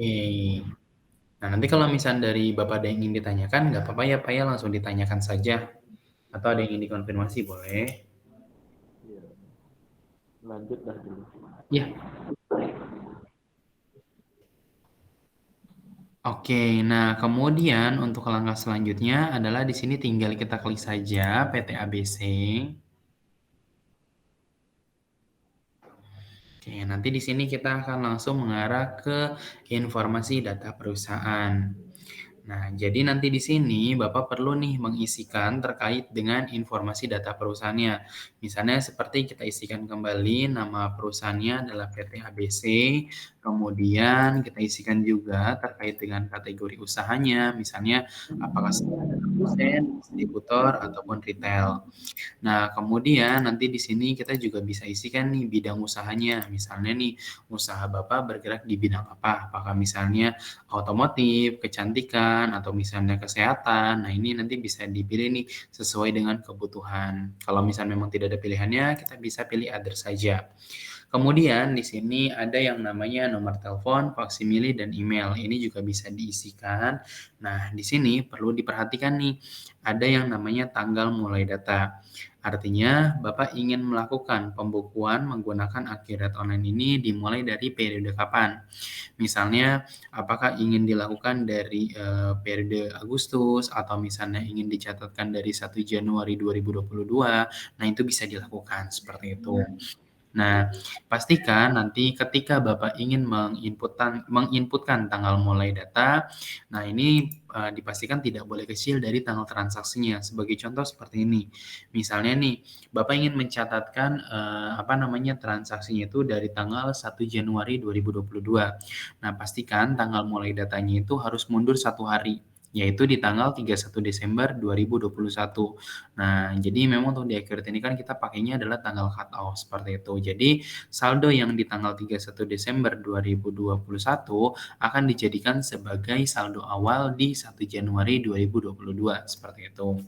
Oke. Nah, nanti kalau misal dari Bapak ada yang ingin ditanyakan, nggak apa-apa ya Pak ya, langsung ditanyakan saja. Atau ada yang ingin dikonfirmasi, boleh. Iya, lanjut dah dulu. Ya. Oke, nah kemudian untuk langkah selanjutnya adalah di sini tinggal kita klik saja PT ABC. Oke, nanti di sini kita akan langsung mengarah ke informasi data perusahaan. Nah, jadi nanti di sini Bapak perlu nih mengisikan terkait dengan informasi data perusahaannya. Misalnya seperti kita isikan kembali nama perusahaannya adalah PT ABC, kemudian kita isikan juga terkait dengan kategori usahanya, misalnya apakah sebagai produsen, distributor, ataupun retail. Nah, kemudian nanti di sini kita juga bisa isikan nih bidang usahanya. Misalnya nih, usaha Bapak bergerak di bidang apa? Apakah misalnya otomotif, kecantikan, atau misalnya kesehatan. Nah, ini nanti bisa dipilih nih sesuai dengan kebutuhan. Kalau misalnya memang tidak ada pilihannya, kita bisa pilih other saja. Kemudian di sini ada yang namanya nomor telepon, faksimile, dan email. Ini juga bisa diisikan. Nah, di sini perlu diperhatikan nih, ada yang namanya tanggal mulai data. Artinya, Bapak ingin melakukan pembukuan menggunakan Akhirat Online ini dimulai dari periode kapan? Misalnya, apakah ingin dilakukan dari periode Agustus atau misalnya ingin dicatatkan dari 1 Januari 2022, nah itu bisa dilakukan seperti itu. Nah, pastikan nanti ketika Bapak ingin menginputkan tanggal mulai data, nah ini dipastikan tidak boleh kecil dari tanggal transaksinya. Sebagai contoh seperti ini, misalnya nih, Bapak ingin mencatatkan apa namanya transaksinya itu dari tanggal 1 Januari 2022. Nah, pastikan tanggal mulai datanya itu harus mundur 1 hari, yaitu di tanggal 31 Desember 2021. Nah, jadi memang untuk di Accurate ini kan kita pakainya adalah tanggal cut off seperti itu. Jadi saldo yang di tanggal 31 Desember 2021 akan dijadikan sebagai saldo awal di 1 Januari 2022 seperti itu.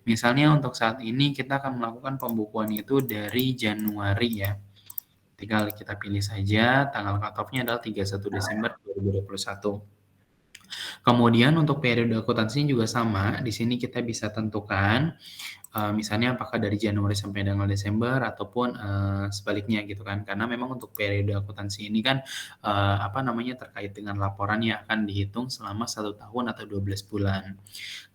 Misalnya untuk saat ini kita akan melakukan pembukuan itu dari Januari ya. Tinggal kita pilih saja tanggal cut off-nya adalah 31 Desember 2021. Kemudian untuk periode akuntansinya juga sama, di sini kita bisa tentukan misalnya apakah dari Januari sampai dengan Desember ataupun sebaliknya gitu kan. Karena memang untuk periode akuntansi ini kan apa namanya terkait dengan laporannya akan dihitung selama 1 tahun atau 12 bulan.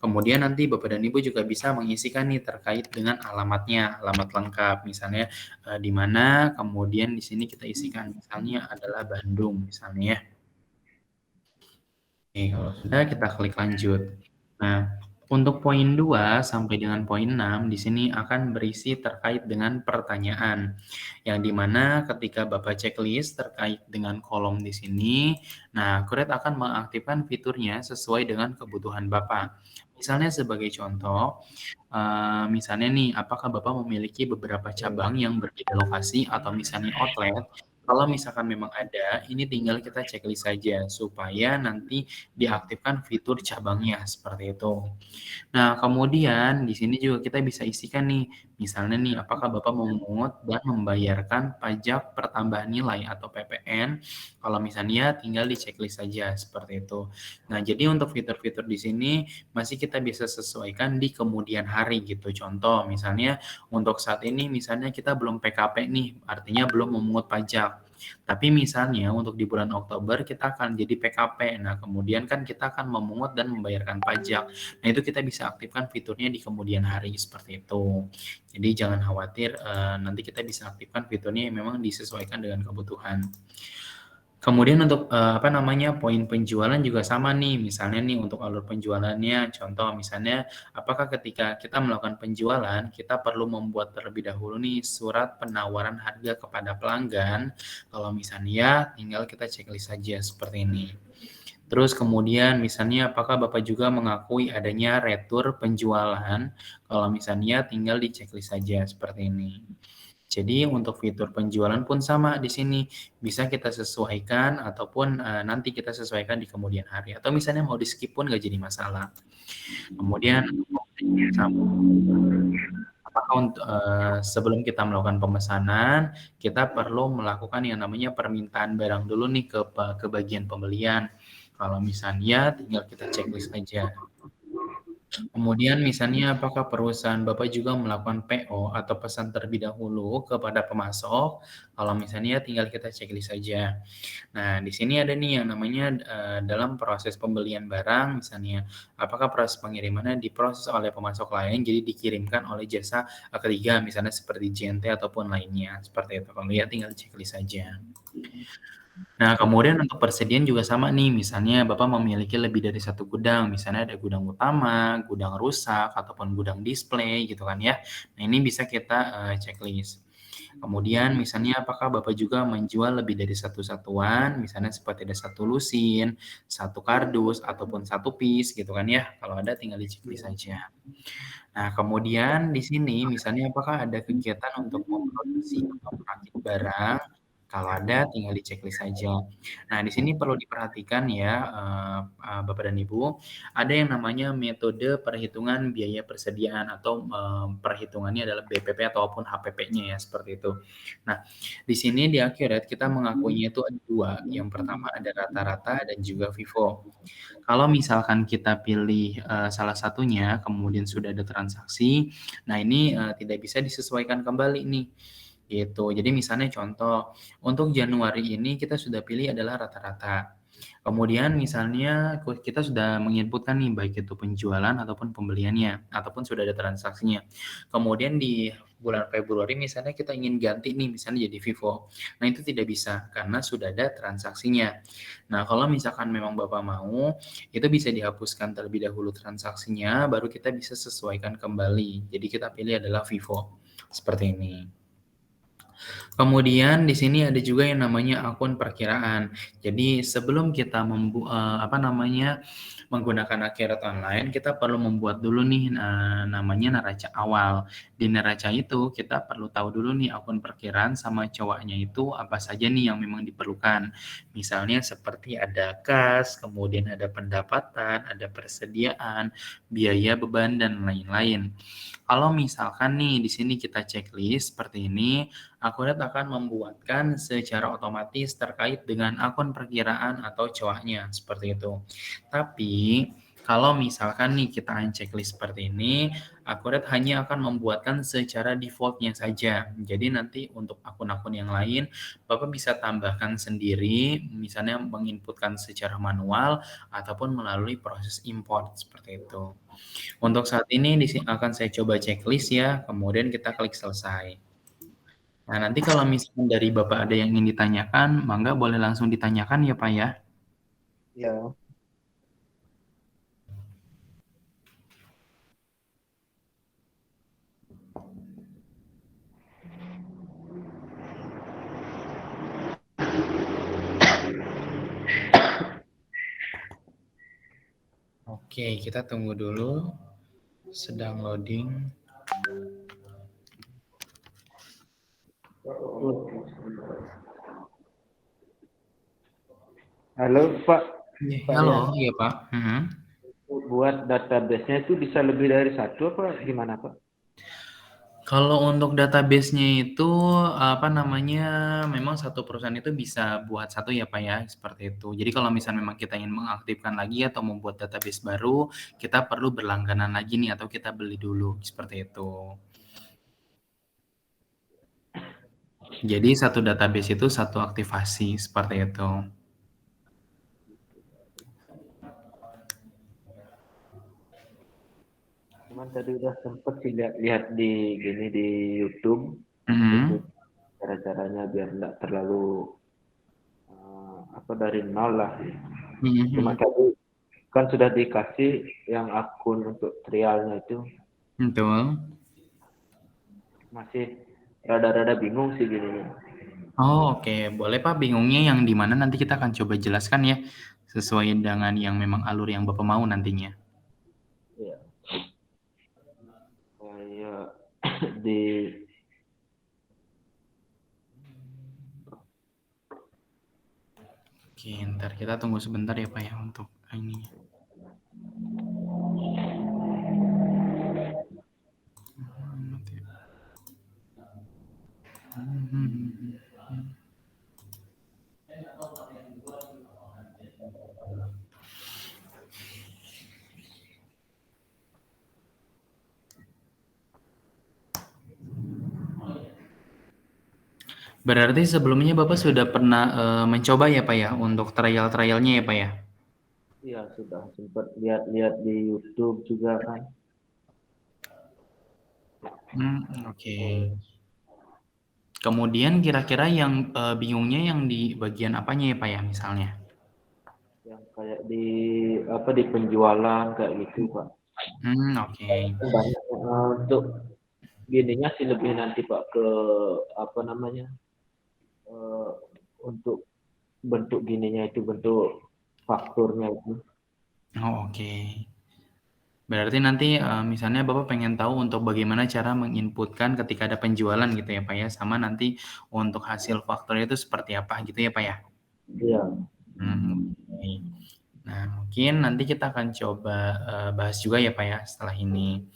Kemudian nanti Bapak dan Ibu juga bisa mengisikan nih terkait dengan alamatnya, alamat lengkap misalnya di mana, kemudian di sini kita isikan misalnya adalah Bandung misalnya ya. Oke, kalau sudah kita klik lanjut. Nah, untuk poin 2 sampai dengan poin 6 di sini akan berisi terkait dengan pertanyaan. Yang di mana ketika Bapak checklist terkait dengan kolom di sini, nah Kuret akan mengaktifkan fiturnya sesuai dengan kebutuhan Bapak. Misalnya sebagai contoh, misalnya nih, apakah Bapak memiliki beberapa cabang yang berbeda lokasi atau misalnya outlet? Kalau misalkan memang ada, ini tinggal kita checklist saja supaya nanti diaktifkan fitur cabangnya seperti itu. Nah, kemudian di sini juga kita bisa isikan nih, misalnya nih, apakah Bapak memungut dan membayarkan pajak pertambahan nilai atau PPN? Kalau misalnya tinggal di checklist saja seperti itu. Nah, jadi untuk fitur-fitur di sini masih kita bisa sesuaikan di kemudian hari gitu. Contoh, misalnya untuk saat ini misalnya kita belum PKP nih, artinya belum memungut pajak. Tapi misalnya untuk di bulan Oktober kita akan jadi PKP. Nah, kemudian kan kita akan memungut dan membayarkan pajak. Nah, itu kita bisa aktifkan fiturnya di kemudian hari seperti itu. Jadi jangan khawatir, nanti kita bisa aktifkan fiturnya yang memang disesuaikan dengan kebutuhan. Kemudian untuk, apa namanya, poin penjualan juga sama nih, misalnya nih untuk alur penjualannya, contoh misalnya apakah ketika kita melakukan penjualan, kita perlu membuat terlebih dahulu nih surat penawaran harga kepada pelanggan, kalau misalnya ya tinggal kita checklist saja seperti ini. Terus kemudian misalnya apakah Bapak juga mengakui adanya retur penjualan? Kalau misalnya tinggal di checklist saja seperti ini. Jadi untuk fitur penjualan pun sama di sini, bisa kita sesuaikan ataupun, nanti kita sesuaikan di kemudian hari atau misalnya mau di-skip pun nggak jadi masalah. Kemudian apakah sebelum kita melakukan pemesanan, kita perlu melakukan yang namanya permintaan barang dulu nih ke bagian pembelian. Kalau misalnya tinggal kita checklist aja. Kemudian misalnya apakah perusahaan Bapak juga melakukan PO atau pesan terlebih dahulu kepada pemasok? Kalau misalnya tinggal kita checklist saja. Nah, di sini ada nih yang namanya, dalam proses pembelian barang misalnya, apakah proses pengirimannya diproses oleh pemasok lain, jadi dikirimkan oleh jasa, ketiga misalnya seperti JNT ataupun lainnya, seperti itu. Kalau ya tinggal checklist saja. Nah, kemudian untuk persediaan juga sama nih, misalnya Bapak memiliki lebih dari satu gudang, misalnya ada gudang utama, gudang rusak, ataupun gudang display gitu kan ya. Nah, ini bisa kita, checklist. Kemudian misalnya apakah Bapak juga menjual lebih dari satu satuan, misalnya seperti ada satu lusin, satu kardus, ataupun satu piece gitu kan ya, kalau ada tinggal di-checklist saja. Nah, kemudian di sini misalnya apakah ada kegiatan untuk memproduksi atau merakit barang? Kalau ada tinggal di-checklist saja. Nah, di sini perlu diperhatikan ya, Bapak dan Ibu, ada yang namanya metode perhitungan biaya persediaan atau, perhitungannya adalah BPP ataupun HPP-nya ya, seperti itu. Nah, di sini di Accurate kita mengakuinya itu ada 2, yang pertama ada rata-rata dan juga FIFO. Kalau misalkan kita pilih, salah satunya, kemudian sudah ada transaksi, nah ini, tidak bisa disesuaikan kembali nih, gitu. Jadi misalnya contoh, untuk Januari ini kita sudah pilih adalah rata-rata. Kemudian misalnya kita sudah menginputkan nih, baik itu penjualan ataupun pembeliannya, ataupun sudah ada transaksinya. Kemudian di bulan Februari misalnya kita ingin ganti nih, misalnya jadi FIFO. Nah itu tidak bisa, karena sudah ada transaksinya. Nah kalau misalkan memang Bapak mau, itu bisa dihapuskan terlebih dahulu transaksinya, baru kita bisa sesuaikan kembali. Jadi kita pilih adalah FIFO, seperti ini. Kemudian di sini ada juga yang namanya akun perkiraan. Jadi sebelum kita apa namanya, menggunakan Accurate Online, kita perlu membuat dulu nih, namanya neraca awal. Di neraca itu kita perlu tahu dulu nih akun perkiraan sama cowoknya itu apa saja nih yang memang diperlukan. Misalnya seperti ada kas, kemudian ada pendapatan, ada persediaan, biaya beban, dan lain-lain. Kalau misalkan nih di sini kita checklist seperti ini, Accurate akan membuatkan secara otomatis terkait dengan akun perkiraan atau COA-nya, seperti itu. Tapi, kalau misalkan nih kita checklist seperti ini, Accurate hanya akan membuatkan secara default-nya saja. Jadi nanti untuk akun-akun yang lain, Bapak bisa tambahkan sendiri, misalnya menginputkan secara manual ataupun melalui proses import, seperti itu. Untuk saat ini akan saya coba checklist ya, kemudian kita klik selesai. Nah, nanti kalau misalkan dari Bapak ada yang ingin ditanyakan, mangga boleh langsung ditanyakan ya, Pak ya. Ya. Oke, kita tunggu dulu. Sedang loading. Halo Pak, Pak Halo, Rian. iya Pak. Buat database-nya itu bisa lebih dari satu apa gimana Pak? Kalau untuk database-nya itu, apa namanya, memang satu perusahaan itu bisa buat satu ya Pak ya, seperti itu. Jadi kalau misalnya memang kita ingin mengaktifkan lagi atau membuat database baru, kita perlu berlangganan lagi nih atau kita beli dulu, seperti itu. Jadi satu database itu satu aktivasi, seperti itu. Cuman tadi udah sempet sih lihat di gini di YouTube itu Mhm. cara-caranya biar nggak terlalu apa dari nol lah. Mhm Cuma mhm. tadi kan sudah dikasih yang akun untuk trialnya itu Betul. masih rada-rada bingung sih gini. Oh, oke. Boleh Pak, bingungnya yang di mana nanti kita akan coba jelaskan ya, sesuai dengan yang memang alur yang Bapak mau nantinya. Ya, kayak di Oke, ntar kita tunggu sebentar ya Pak ya untuk ini. Berarti sebelumnya Bapak sudah pernah mencoba ya Pak ya untuk trial-trialnya ya Pak ya? Iya, sudah sempat lihat-lihat di YouTube juga kan. Oke. Kemudian kira-kira yang bingungnya yang di bagian apanya ya Pak ya misalnya? Yang kayak di apa di penjualan kayak gitu, Pak. Oke. Banyak untuk gininya sih lebih nanti Pak ke apa namanya? eh, untuk bentuk gininya itu bentuk fakturnya itu. Oh, oke. Berarti nanti misalnya Bapak pengen tahu untuk bagaimana cara menginputkan ketika ada penjualan gitu ya Pak ya, sama nanti untuk hasil fakturnya itu seperti apa gitu ya Pak ya? Iya. Oke. Nah, mungkin nanti kita akan coba bahas juga ya Pak ya setelah ini.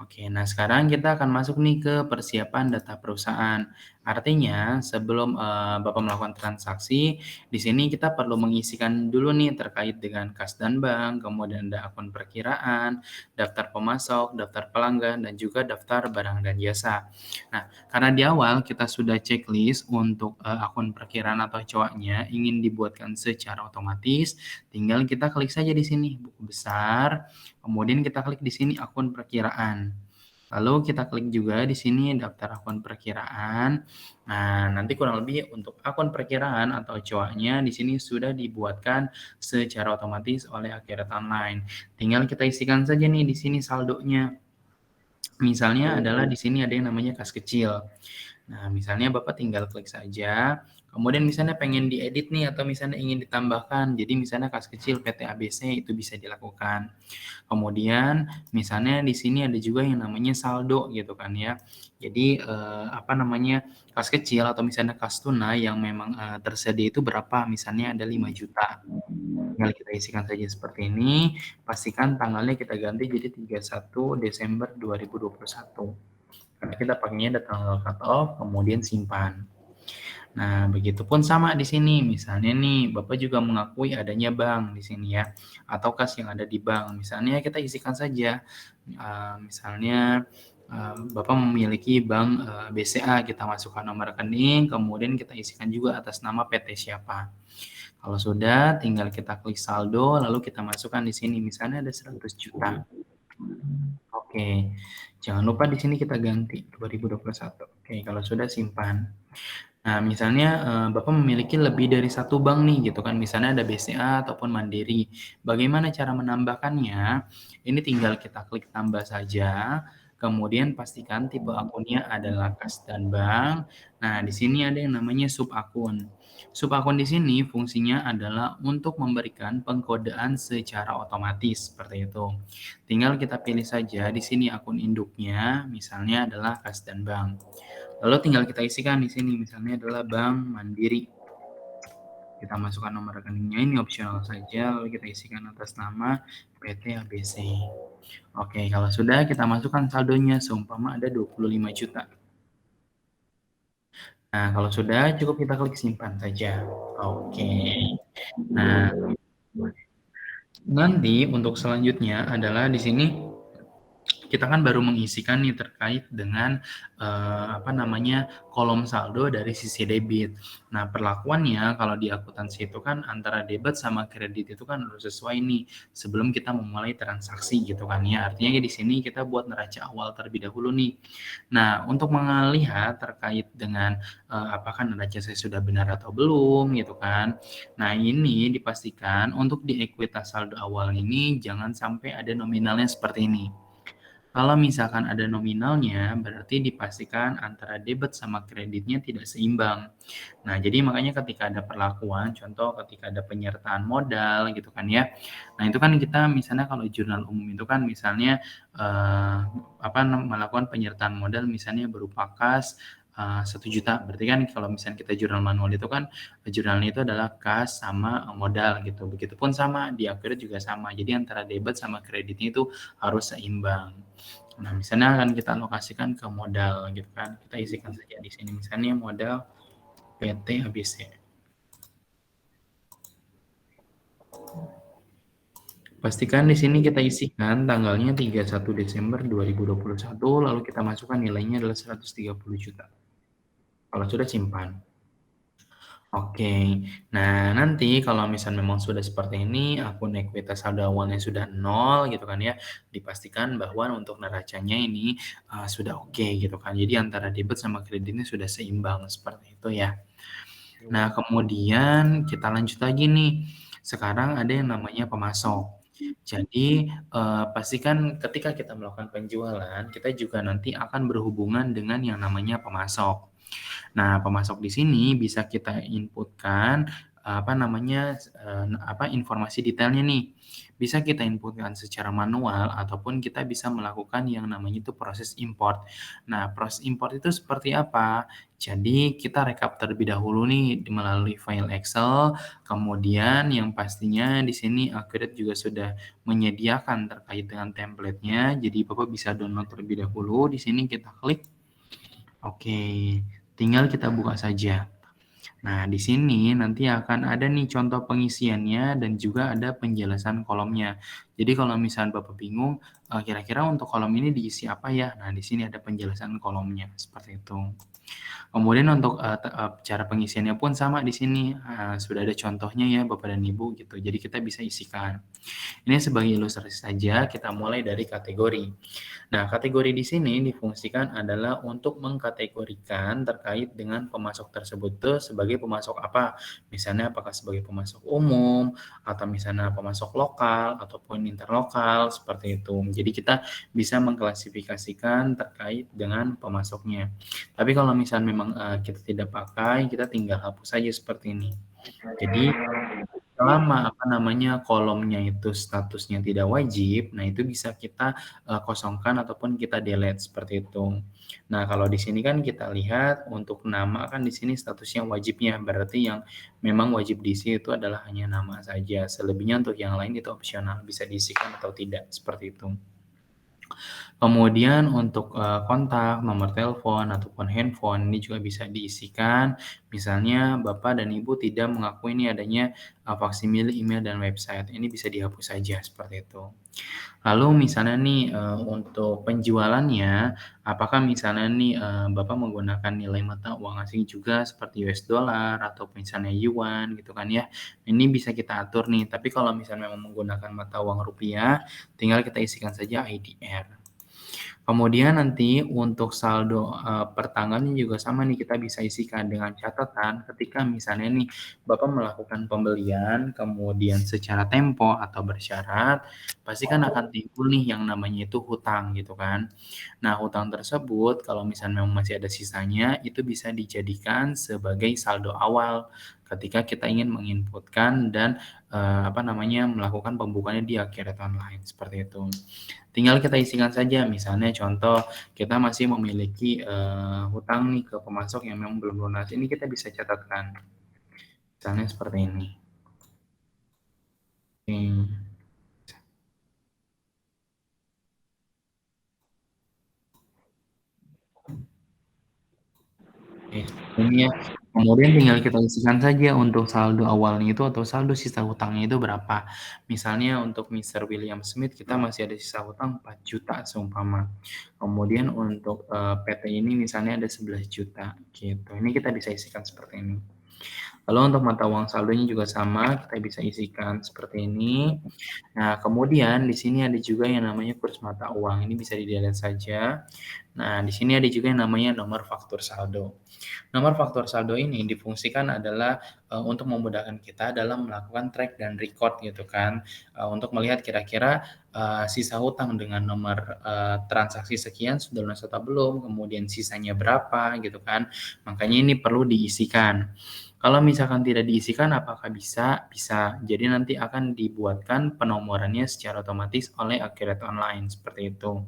Oke, nah sekarang kita akan masuk nih ke persiapan data perusahaan. Artinya sebelum Bapak melakukan transaksi, di sini kita perlu mengisikan dulu nih terkait dengan kas dan bank, kemudian ada akun perkiraan, daftar pemasok, daftar pelanggan, dan juga daftar barang dan jasa. Nah, karena di awal kita sudah checklist untuk akun perkiraan atau coaknya ingin dibuatkan secara otomatis, tinggal kita klik saja di sini buku besar, kemudian kita klik di sini akun perkiraan. Lalu kita klik juga di sini daftar akun perkiraan. Nah, nanti kurang lebih untuk akun perkiraan atau coaknya di sini sudah dibuatkan secara otomatis oleh Akhirat Online. Tinggal kita isikan saja nih di sini saldonya. Misalnya adalah di sini ada yang namanya kas kecil. Nah, misalnya Bapak tinggal klik saja, kemudian misalnya pengen diedit nih atau misalnya ingin ditambahkan, jadi misalnya kas kecil PT ABC itu bisa dilakukan. Kemudian misalnya di sini ada juga yang namanya saldo gitu kan ya. Jadi apa namanya kas kecil atau misalnya kas tunai yang memang tersedia itu berapa? Misalnya ada 5 juta. Tinggal kita isikan saja seperti ini. Pastikan tanggalnya kita ganti jadi 31 Desember 2021. Karena kita pakainya ada tanggal cut off, kemudian simpan. Nah, begitupun sama di sini. Misalnya nih, Bapak juga mengakui adanya bank di sini ya, atau kas yang ada di bank. Misalnya kita isikan saja, misalnya Bapak memiliki bank BCA, kita masukkan nomor rekening, kemudian kita isikan juga atas nama PT siapa. Kalau sudah, tinggal kita klik saldo, lalu kita masukkan di sini. Misalnya ada 100 juta. Oke, jangan lupa di sini kita ganti 2021. Oke, kalau sudah simpan. Nah, misalnya Bapak memiliki lebih dari satu bank nih gitu kan, misalnya ada BCA ataupun Mandiri. Bagaimana cara menambahkannya? Ini tinggal kita klik tambah saja, kemudian pastikan tipe akunnya adalah kas dan bank. Nah, di sini ada yang namanya sub akun. Sub akun di sini fungsinya adalah untuk memberikan pengkodean secara otomatis seperti itu. Tinggal kita pilih saja di sini akun induknya, misalnya adalah kas dan bank. Lalu tinggal kita isikan di sini, misalnya adalah Bank Mandiri. Kita masukkan nomor rekeningnya, ini opsional saja, lalu kita isikan atas nama PT ABC. Oke, kalau sudah kita masukkan saldonya, seumpama ada 25 juta. Nah, kalau sudah cukup kita klik simpan saja. Oke. Nah, nanti untuk selanjutnya adalah di sini kita kan baru mengisikan nih terkait dengan apa namanya kolom saldo dari sisi debit. Nah, perlakuannya kalau di akuntansi itu kan antara debit sama kredit itu kan harus sesuai nih sebelum kita memulai transaksi gitu kan ya. Artinya di sini kita buat neraca awal terlebih dahulu nih. Nah, untuk melihat terkait dengan apakah neraca saya sudah benar atau belum gitu kan. Nah, ini dipastikan untuk di ekuitas saldo awal ini jangan sampai ada nominalnya seperti ini. Kalau misalkan ada nominalnya, berarti dipastikan antara debit sama kreditnya tidak seimbang. Nah, jadi makanya ketika ada perlakuan, contoh ketika ada penyertaan modal gitu kan ya. Nah, itu kan kita misalnya kalau jurnal umum itu kan misalnya melakukan penyertaan modal misalnya berupa kas 1 juta. Berarti kan kalau misalnya kita jurnal manual itu kan jurnalnya itu adalah kas sama modal gitu. Begitupun sama di akhir juga sama. Jadi antara debit sama kreditnya itu harus seimbang. Nah, misalnya akan kita alokasikan ke modal gitu kan. Kita isikan saja di sini misalnya modal PT ABC. Pastikan di sini kita isikan tanggalnya 31 Desember 2021, lalu kita masukkan nilainya adalah 130 juta. Kalau sudah simpan. Oke. Nah, nanti kalau misal memang sudah seperti ini, akun ekuitas saldo awalnya sudah nol gitu kan ya, dipastikan bahwa untuk neracanya ini, sudah oke gitu kan. Jadi antara debit sama kreditnya sudah seimbang, seperti itu ya. Nah, Hmm. kemudian kita lanjut lagi nih. Sekarang ada yang namanya pemasok. Jadi, pastikan ketika kita melakukan penjualan, kita juga nanti akan berhubungan dengan yang namanya pemasok. Nah, pemasok di sini bisa kita inputkan, apa namanya, informasi detailnya nih. Bisa kita inputkan secara manual ataupun kita bisa melakukan yang namanya itu proses import. Nah, proses import itu seperti apa? Jadi kita rekap terlebih dahulu nih melalui file Excel, kemudian yang pastinya di sini Accurate juga sudah menyediakan terkait dengan template-nya, jadi Bapak bisa download terlebih dahulu. Di sini kita klik, oke, tinggal kita buka saja. Nah, di sini nanti akan ada nih contoh pengisiannya dan juga ada penjelasan kolomnya. Jadi kalau misalnya Bapak bingung, kira-kira untuk kolom ini diisi apa ya? Nah, di sini ada penjelasan kolomnya, seperti itu. Kemudian untuk, cara pengisiannya pun sama di sini, sudah ada contohnya ya Bapak dan Ibu gitu, jadi kita bisa isikan. Ini sebagai ilustrasi saja, kita mulai dari kategori. Nah, kategori di sini difungsikan adalah untuk mengkategorikan terkait dengan pemasok tersebut tuh sebagai pemasok apa. Misalnya apakah sebagai pemasok umum, atau misalnya pemasok lokal, ataupun interlokal, seperti itu. Jadi kita bisa mengklasifikasikan terkait dengan pemasoknya. Tapi kalau misalnya memang kita tidak pakai, kita tinggal hapus saja seperti ini. Jadi selama, apa namanya, kolomnya itu statusnya tidak wajib, nah itu bisa kita, kosongkan ataupun kita delete, seperti itu. Nah, kalau di sini kan kita lihat untuk nama kan di sini statusnya wajibnya, berarti yang memang wajib diisi itu adalah hanya nama saja, selebihnya untuk yang lain itu opsional, bisa diisikan atau tidak, seperti itu. Kemudian untuk, kontak, nomor telepon, ataupun handphone ini juga bisa diisikan. Misalnya Bapak dan Ibu tidak mengakui ini adanya, faksimile email dan website, ini bisa dihapus saja, seperti itu. Lalu misalnya nih, untuk penjualannya, apakah misalnya nih, Bapak menggunakan nilai mata uang asing juga seperti US dollar atau misalnya yuan gitu kan ya, ini bisa kita atur nih. Tapi kalau misalnya memang menggunakan mata uang rupiah, tinggal kita isikan saja IDR. Kemudian nanti untuk saldo, per tanggalnya juga sama nih, kita bisa isikan dengan catatan ketika misalnya nih Bapak melakukan pembelian, kemudian secara tempo atau bersyarat, pasti kan akan timbul nih yang namanya itu hutang gitu kan. Nah, hutang tersebut kalau misalnya memang masih ada sisanya, itu bisa dijadikan sebagai saldo awal ketika kita ingin menginputkan dan, apa namanya, melakukan pembukaannya di Accurate Online, seperti itu. Tinggal kita isikan saja, misalnya contoh, kita masih memiliki, hutang nih ke pemasok yang memang belum lunas, ini kita bisa catatkan, misalnya seperti ini. Oke. Oke, seperti ini ya. Kemudian tinggal kita isikan saja untuk saldo awalnya itu atau saldo sisa hutangnya itu berapa. Misalnya untuk Mister William Smith kita masih ada sisa hutang 4 juta seumpama. Kemudian untuk, PT ini misalnya ada 11 juta gitu. Ini kita bisa isikan seperti ini. Lalu untuk mata uang saldonya juga sama, kita bisa isikan seperti ini. Nah, kemudian di sini ada juga yang namanya kurs mata uang, ini bisa di-delete saja. Nah, di sini ada juga yang namanya nomor faktur saldo. Nomor faktur saldo ini difungsikan adalah, untuk memudahkan kita dalam melakukan track dan record gitu kan, untuk melihat kira-kira, sisa hutang dengan nomor, transaksi sekian sudah lunas atau belum, kemudian sisanya berapa gitu kan. Makanya ini perlu diisikan. Kalau misalkan tidak diisikan apakah bisa? Bisa. Jadi nanti akan dibuatkan penomorannya secara otomatis oleh Accurate Online, seperti itu.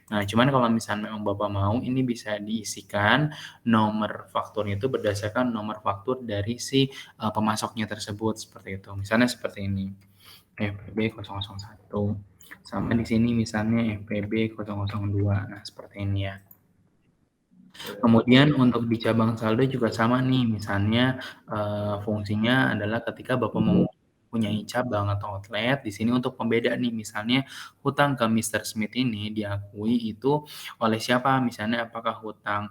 Nah, cuman kalau misalnya memang Bapak mau, ini bisa diisikan nomor fakturnya itu berdasarkan nomor faktur dari si, pemasoknya tersebut, seperti itu. Misalnya seperti ini, FPB 001, sama di sini misalnya FPB 002. Nah, seperti ini ya. Kemudian untuk di cabang saldo juga sama nih, misalnya, fungsinya adalah ketika Bapak mempunyai cabang atau outlet, di sini untuk pembeda nih, misalnya hutang ke Mister Smith ini diakui itu oleh siapa, misalnya apakah hutang,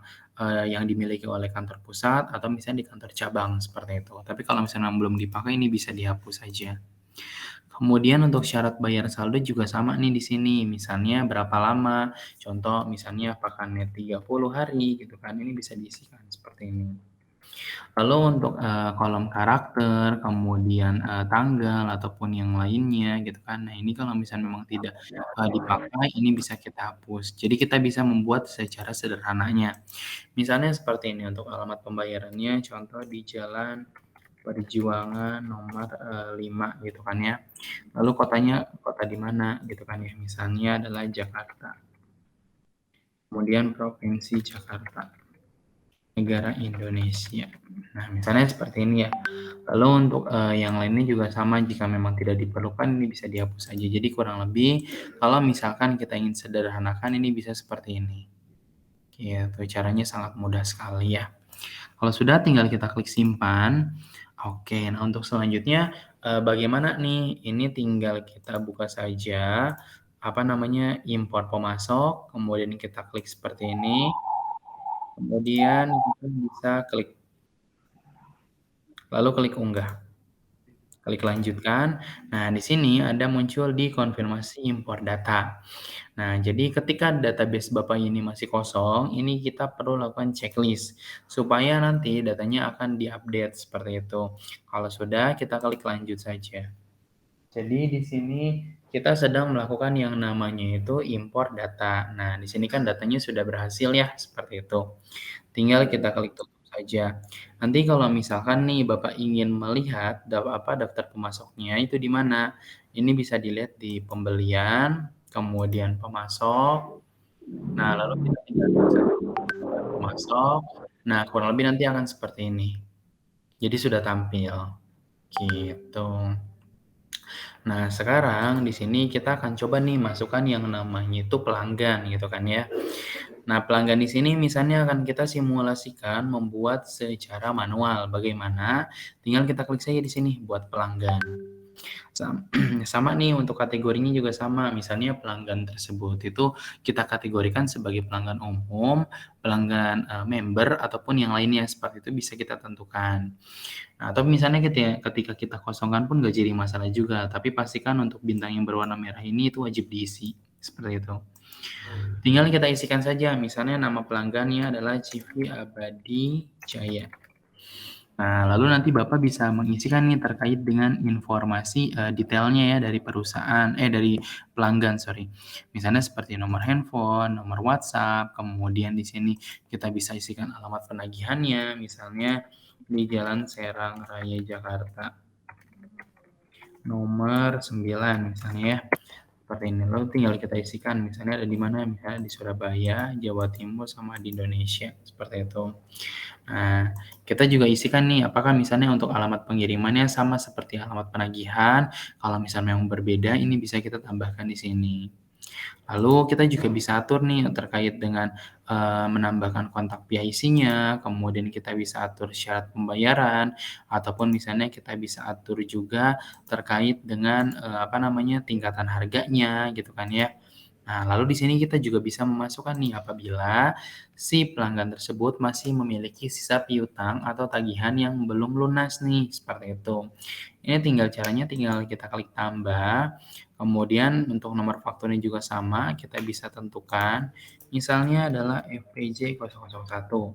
yang dimiliki oleh kantor pusat atau misalnya di kantor cabang, seperti itu. Tapi kalau misalnya belum dipakai, ini bisa dihapus saja. Kemudian untuk syarat bayar saldo juga sama nih di sini, misalnya berapa lama, contoh misalnya pakannya 30 hari gitu kan, ini bisa diisikan seperti ini. Lalu untuk, kolom karakter, kemudian, tanggal ataupun yang lainnya gitu kan, nah ini kalau misalnya memang tidak, dipakai, ini bisa kita hapus. Jadi kita bisa membuat secara sederhananya. Misalnya seperti ini untuk alamat pembayarannya, contoh di Jalan Perjuangan nomor, 5 gitu kan ya. Lalu kotanya kota di mana gitu kan ya, misalnya adalah Jakarta. Kemudian provinsi Jakarta, negara Indonesia. Nah, misalnya seperti ini ya. Lalu untuk, yang lainnya juga sama, jika memang tidak diperlukan ini bisa dihapus saja. Jadi kurang lebih kalau misalkan kita ingin sederhanakan ini bisa seperti ini. Gitu, caranya sangat mudah sekali ya. Kalau sudah tinggal kita klik simpan. Oke, nah untuk selanjutnya, bagaimana nih? Ini tinggal kita buka saja, apa namanya, impor pemasok, kemudian kita klik seperti ini, kemudian kita bisa klik, lalu klik unggah, klik lanjutkan. Nah, di sini ada muncul di konfirmasi impor data. Nah, jadi ketika database Bapak ini masih kosong, ini kita perlu lakukan checklist supaya nanti datanya akan diupdate seperti itu. Kalau sudah, kita klik lanjut saja. Jadi di sini kita sedang melakukan yang namanya itu impor data. Nah, di sini kan datanya sudah berhasil ya, seperti itu. Tinggal kita klik tutup saja. Nanti kalau misalkan nih Bapak ingin melihat daftar pemasoknya itu di mana, ini bisa dilihat di pembelian, kemudian pemasok. Nah, lalu kita tinggal klik saja daftar pemasok. Nah, kurang lebih nanti akan seperti ini. Jadi sudah tampil, gitu. Nah, sekarang di sini kita akan coba nih masukkan yang namanya itu pelanggan gitu kan ya. Nah, pelanggan di sini misalnya akan kita simulasikan membuat secara manual. Bagaimana? Tinggal kita klik saja di sini buat pelanggan. Sama nih untuk kategorinya juga sama. Misalnya pelanggan tersebut itu kita kategorikan sebagai pelanggan umum, pelanggan member ataupun yang lainnya seperti itu bisa kita tentukan. Nah, atau misalnya ketika kita kosongkan pun nggak jadi masalah juga, tapi pastikan untuk bintang yang berwarna merah ini itu wajib diisi, seperti itu. Tinggal kita isikan saja, misalnya nama pelanggannya adalah CV Abadi Jaya. Nah, lalu nanti Bapak bisa mengisikan nih terkait dengan informasi, detailnya ya dari perusahaan dari pelanggan, sorry. Misalnya seperti nomor handphone, nomor WhatsApp, kemudian di sini kita bisa isikan alamat penagihannya, misalnya di Jalan Serang Raya Jakarta, nomor 9 misalnya ya, seperti ini. Lalu tinggal kita isikan misalnya ada di mana, misalnya di Surabaya, Jawa Timur, sama di Indonesia, seperti itu. Nah, kita juga isikan nih, apakah misalnya untuk alamat pengirimannya sama seperti alamat penagihan, kalau misalnya memang berbeda, ini bisa kita tambahkan di sini. Lalu kita juga bisa atur nih terkait dengan, menambahkan kontak PIC-nya, kemudian kita bisa atur syarat pembayaran, ataupun misalnya kita bisa atur juga terkait dengan, apa namanya, tingkatan harganya gitu kan ya. Nah, lalu di sini kita juga bisa memasukkan nih apabila si pelanggan tersebut masih memiliki sisa piutang atau tagihan yang belum lunas nih, seperti itu. Ini caranya tinggal kita klik tambah, kemudian untuk nomor fakturnya juga sama, kita bisa tentukan, misalnya adalah FPJ 001.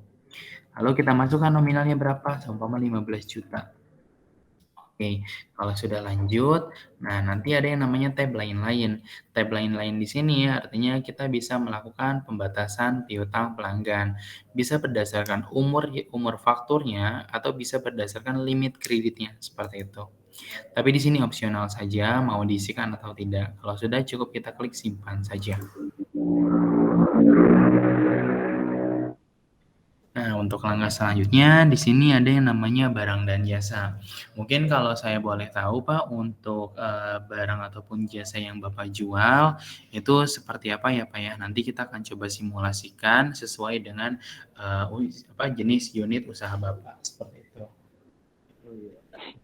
Lalu kita masukkan nominalnya berapa, seumpama 15 juta. Oke, kalau sudah lanjut, nah nanti ada yang namanya tab lain-lain. Tab lain-lain di sini artinya kita bisa melakukan pembatasan piutang pelanggan. Bisa berdasarkan umur fakturnya atau bisa berdasarkan limit kreditnya, seperti itu. Tapi di sini opsional saja mau diisikan atau tidak. Kalau sudah cukup kita klik simpan saja. Nah, untuk langkah selanjutnya di sini ada yang namanya barang dan jasa. Mungkin kalau saya boleh tahu Pak, untuk, barang ataupun jasa yang Bapak jual, itu seperti apa ya Pak ya? Nanti kita akan coba simulasikan sesuai dengan, jenis unit usaha Bapak, seperti itu. Oh iya.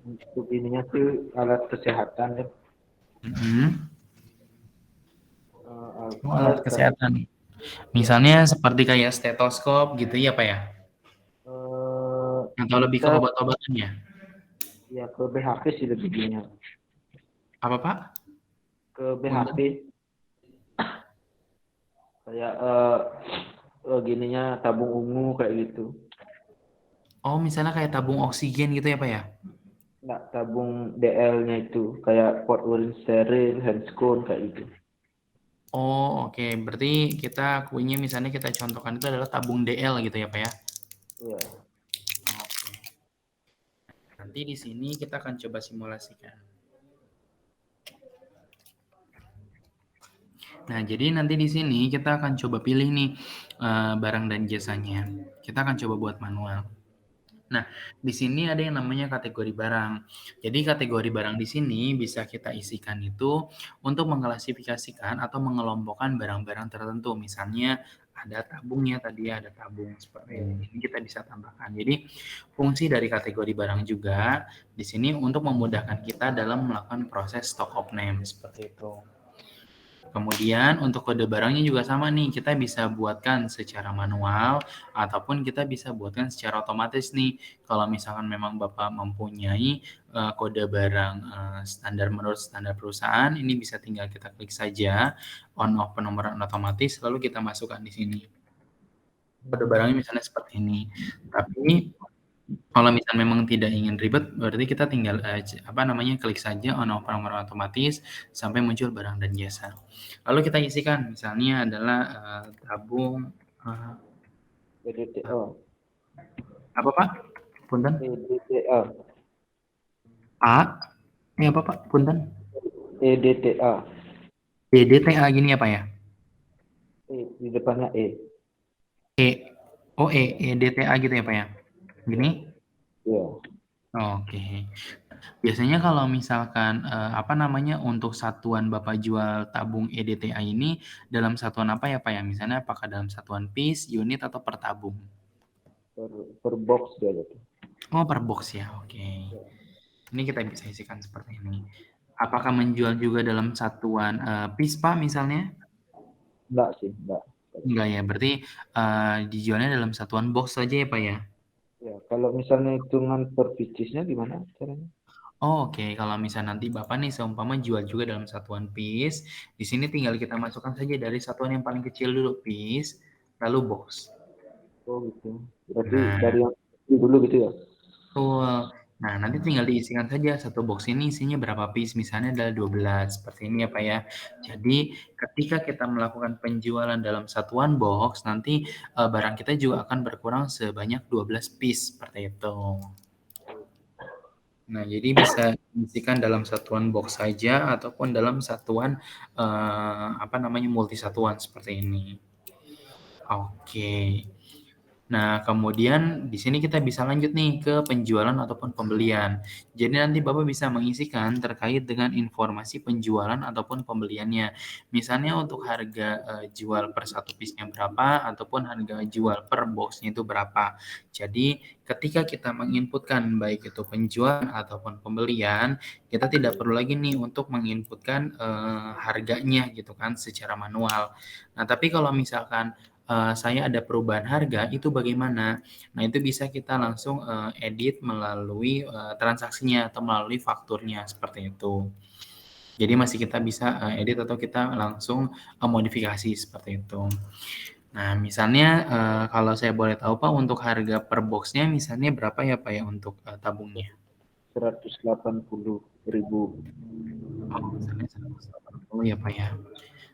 Untuk ininya sih alat kesehatan ya. Mhm. Oh, alat Alat kesehatan. Ya. Misalnya seperti kayak stetoskop gitu ya, Pak, ya? Atau lebih ke Kita obat-obatan ya? ya ke BHP sih lebihnya. Apa, Pak? Ke BHP Punten? kayak gininya tabung ungu kayak gitu. Oh, misalnya kayak tabung oksigen gitu ya, Pak, ya? Enggak, tabung DL-nya itu kayak port urin steril, handscone kayak gitu. Oh, oke. Berarti kita akuinya misalnya kita contohkan itu adalah tabung DL gitu ya, Pak, ya? Iya. Oke. Nanti di sini kita akan coba simulasikan. Nah, jadi nanti di sini kita akan coba pilih nih barang dan jasanya. Kita akan coba buat manual. Nah, di sini ada yang namanya kategori barang. Jadi kategori barang di sini bisa kita isikan itu untuk mengklasifikasikan atau mengelompokkan barang-barang tertentu. Misalnya ada tabungnya tadi ada tabung seperti ini. Ini kita bisa tambahkan. Jadi fungsi dari kategori barang juga di sini untuk memudahkan kita dalam melakukan proses stock of name seperti itu. Kemudian untuk kode barangnya juga sama nih, kita bisa buatkan secara manual ataupun kita bisa buatkan secara otomatis nih. Kalau misalkan memang Bapak mempunyai kode barang standar menurut standar perusahaan, ini bisa tinggal kita klik saja on off penomoran otomatis lalu kita masukkan di sini. Kode barangnya misalnya seperti ini. Tapi kalau misalnya memang tidak ingin ribet, berarti kita tinggal klik saja on off penomoran otomatis sampai muncul barang dan jasa. Lalu kita isikan, misalnya adalah tabung EDTA. apa Pak? Punten? EDTA. A? Apa Pak? Punten? EDTA. DDTA gini apa ya? Di depannya E. E. Oh EDTA gitu ya Pak ya? Ya. Gini? Ya. Oke. Biasanya kalau misalkan untuk satuan Bapak jual tabung EDTA ini dalam satuan apa ya Pak ya? Misalnya apakah dalam satuan piece, unit, atau per tabung? Per box dia gitu. Oh, per box ya. Oke. Ini kita bisa isikan seperti ini. Apakah menjual juga dalam satuan piece Pak misalnya? Enggak sih, enggak. Enggak ya. Berarti dijualnya dalam satuan box saja ya Pak ya? Ya, kalau misalnya hitungan per pieces-nya gimana caranya? Oh, oke, kalau misal nanti Bapak nih seumpama jual juga dalam satuan piece, di sini tinggal kita masukkan saja dari satuan yang paling kecil dulu piece, lalu box. Oh gitu. Berarti Nah, dari yang kecil dulu gitu ya? betul. Nah, nanti tinggal diisikan saja satu box ini isinya berapa piece, misalnya adalah 12, seperti ini ya Pak ya. Jadi, ketika kita melakukan penjualan dalam satuan box, nanti barang kita juga akan berkurang sebanyak 12 piece, seperti itu. Nah, jadi bisa diisikan dalam satuan box saja ataupun dalam satuan multi satuan seperti ini. Oke. Nah, kemudian di sini kita bisa lanjut nih ke penjualan ataupun pembelian. Jadi nanti Bapak bisa mengisikan terkait dengan informasi penjualan ataupun pembeliannya. Misalnya untuk harga jual per satu piece-nya berapa ataupun harga jual per box-nya itu berapa. Jadi ketika kita menginputkan baik itu penjualan ataupun pembelian, kita tidak perlu lagi nih untuk menginputkan harganya gitu kan secara manual. Nah, tapi kalau misalkan saya ada perubahan harga, itu bagaimana? Nah, itu bisa kita langsung edit melalui transaksinya atau melalui fakturnya seperti itu. Jadi masih kita bisa edit atau kita langsung modifikasi seperti itu. Nah, misalnya kalau saya boleh tahu Pak, untuk harga per box-nya misalnya berapa ya Pak ya untuk tabungnya? 180.000. Oh, misalnya 180 ya Pak ya.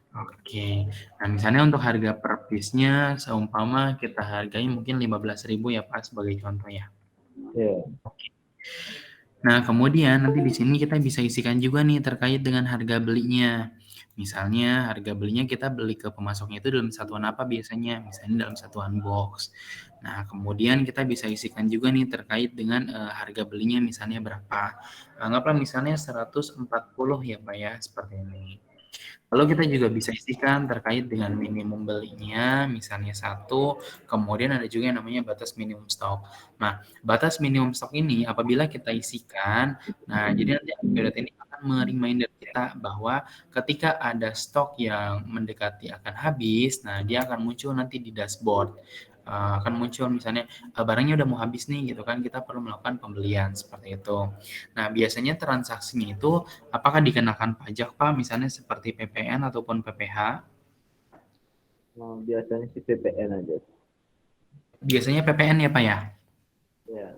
Oke. Nah, misalnya untuk harga per piece-nya seumpama kita hargai mungkin 15.000 ya Pak sebagai contoh ya. Ya. Nah, kemudian nanti di sini kita bisa isikan juga nih terkait dengan harga belinya. Misalnya harga belinya kita beli ke pemasoknya itu dalam satuan apa biasanya? Misalnya dalam satuan box. Nah, kemudian kita bisa isikan juga nih terkait dengan harga belinya misalnya berapa. Anggaplah misalnya 140 ya Pak ya, seperti ini. Lalu kita juga bisa isikan terkait dengan minimum belinya, misalnya satu, kemudian ada juga yang namanya batas minimum stok. Nah, batas minimum stok ini apabila kita isikan, nah jadi nanti algoritma ini akan akan me-reminder kita bahwa ketika ada stok yang mendekati akan habis, nah dia akan muncul nanti di dashboard. Akan muncul misalnya, barangnya udah mau habis nih gitu kan, kita perlu melakukan pembelian, seperti itu. Nah, biasanya transaksinya itu apakah dikenakan pajak, Pak? Misalnya seperti PPN ataupun PPh? Biasanya sih PPN aja. Biasanya PPN ya, Pak, ya? Ya.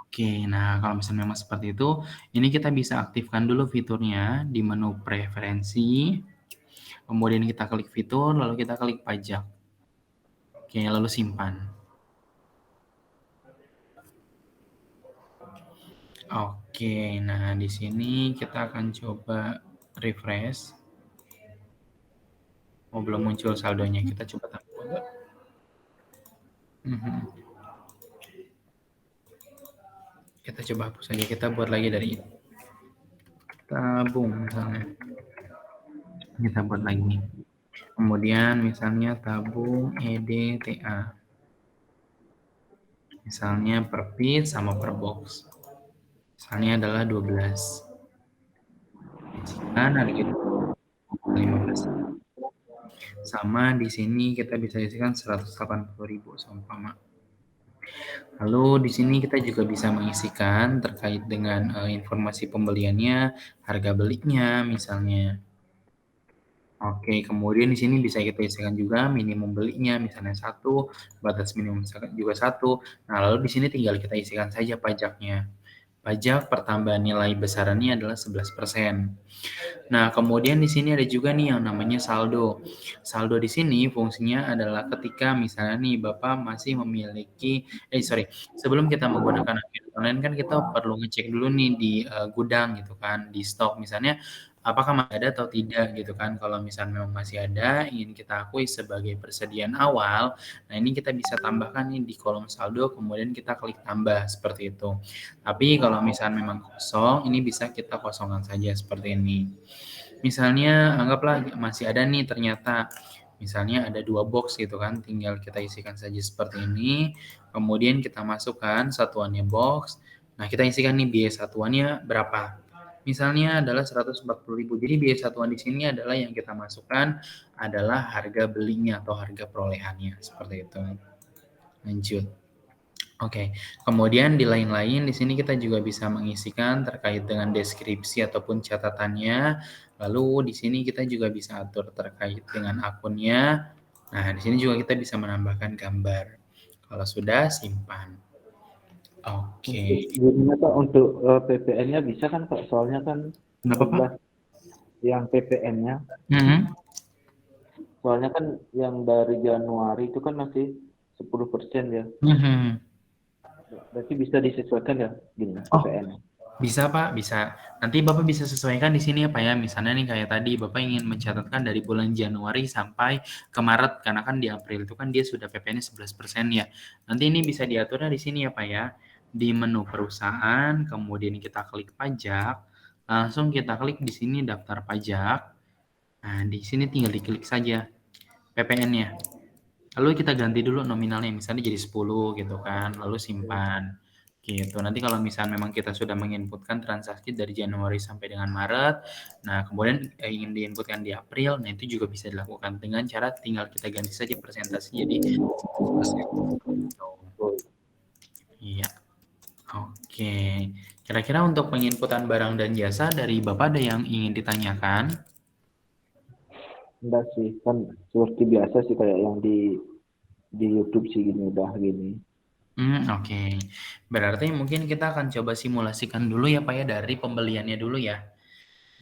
Oke, nah kalau misalnya memang seperti itu, ini kita bisa aktifkan dulu fiturnya di menu preferensi, kemudian kita klik fitur, lalu kita klik pajak. Oke, lalu simpan. Oke, nah di sini kita akan coba refresh. Oh, belum muncul saldonya, kita coba tambah. Kita coba hapus saja, kita buat lagi dari tabung misalnya. Kita buat lagi. Kemudian misalnya tabung EDTA. Misalnya per piece sama per box. Misalnya adalah 12. Isikan harga 15. Sama di sini kita bisa isikan 180.000 seumpama. Lalu di sini kita juga bisa mengisikan terkait dengan informasi pembeliannya, harga belinya misalnya. Oke, kemudian di sini bisa kita isikan juga minimum belinya, misalnya 1, batas minimum juga 1. Nah, lalu di sini tinggal kita isikan saja pajaknya. Pajak pertambahan nilai besarannya adalah 11%. Nah, kemudian di sini ada juga nih yang namanya saldo. Saldo di sini fungsinya adalah ketika misalnya nih Bapak masih memiliki sebelum kita menggunakan agen online kan kita perlu ngecek dulu nih di gudang gitu kan, di stok misalnya apakah masih ada atau tidak gitu kan. Kalau misalnya memang masih ada, ingin kita akui sebagai persediaan awal, nah ini kita bisa tambahkan nih di kolom saldo, kemudian kita klik tambah seperti itu. Tapi kalau misalnya memang kosong, ini bisa kita kosongkan saja seperti ini. Misalnya anggaplah masih ada nih ternyata, misalnya ada 2 box gitu kan, tinggal kita isikan saja seperti ini, kemudian kita masukkan satuannya box, nah kita isikan nih biaya satuannya berapa. Misalnya adalah 140.000. Jadi biaya satuan di sini adalah yang kita masukkan adalah harga belinya atau harga perolehannya, seperti itu. Lanjut. Oke, kemudian di lain-lain di sini kita juga bisa mengisikan terkait dengan deskripsi ataupun catatannya. Lalu di sini kita juga bisa atur terkait dengan akunnya. Nah, di sini juga kita bisa menambahkan gambar. Kalau sudah, simpan. Untuk Oke. gininya Pak, untuk PPN-nya bisa kan Pak? Soalnya kan Kenapa, Pak? 11 yang PPN-nya. Hmm. Soalnya kan yang dari Januari itu kan masih 10% ya. Mhm. Berarti bisa disesuaikan ya gini Oh, PPN. bisa Pak, bisa. Nanti Bapak bisa sesuaikan di sini ya Pak ya. Misalnya nih kayak tadi Bapak ingin mencatatkan dari bulan Januari sampai ke Maret karena kan di April itu kan dia sudah PPN-nya 11% ya. Nanti ini bisa diaturnya di sini ya Pak ya. Di menu perusahaan, kemudian kita klik pajak, langsung kita klik di sini daftar pajak. Nah, di sini tinggal diklik saja PPN-nya. Lalu kita ganti dulu nominalnya, misalnya jadi 10 gitu kan, lalu simpan. Gitu. Nanti kalau misalnya memang kita sudah menginputkan transaksi dari Januari sampai dengan Maret, nah kemudian ingin diinputkan di April, nah itu juga bisa dilakukan dengan cara tinggal kita ganti saja persentase jadi 11%. Gitu. Iya. Oke. Kira-kira untuk penginputan barang dan jasa dari Bapak ada yang ingin ditanyakan? Enggak sih, kan seperti biasa sih kayak yang di YouTube sih gini udah gini. Oke. Berarti mungkin kita akan coba simulasikan dulu ya Pak ya dari pembeliannya dulu ya.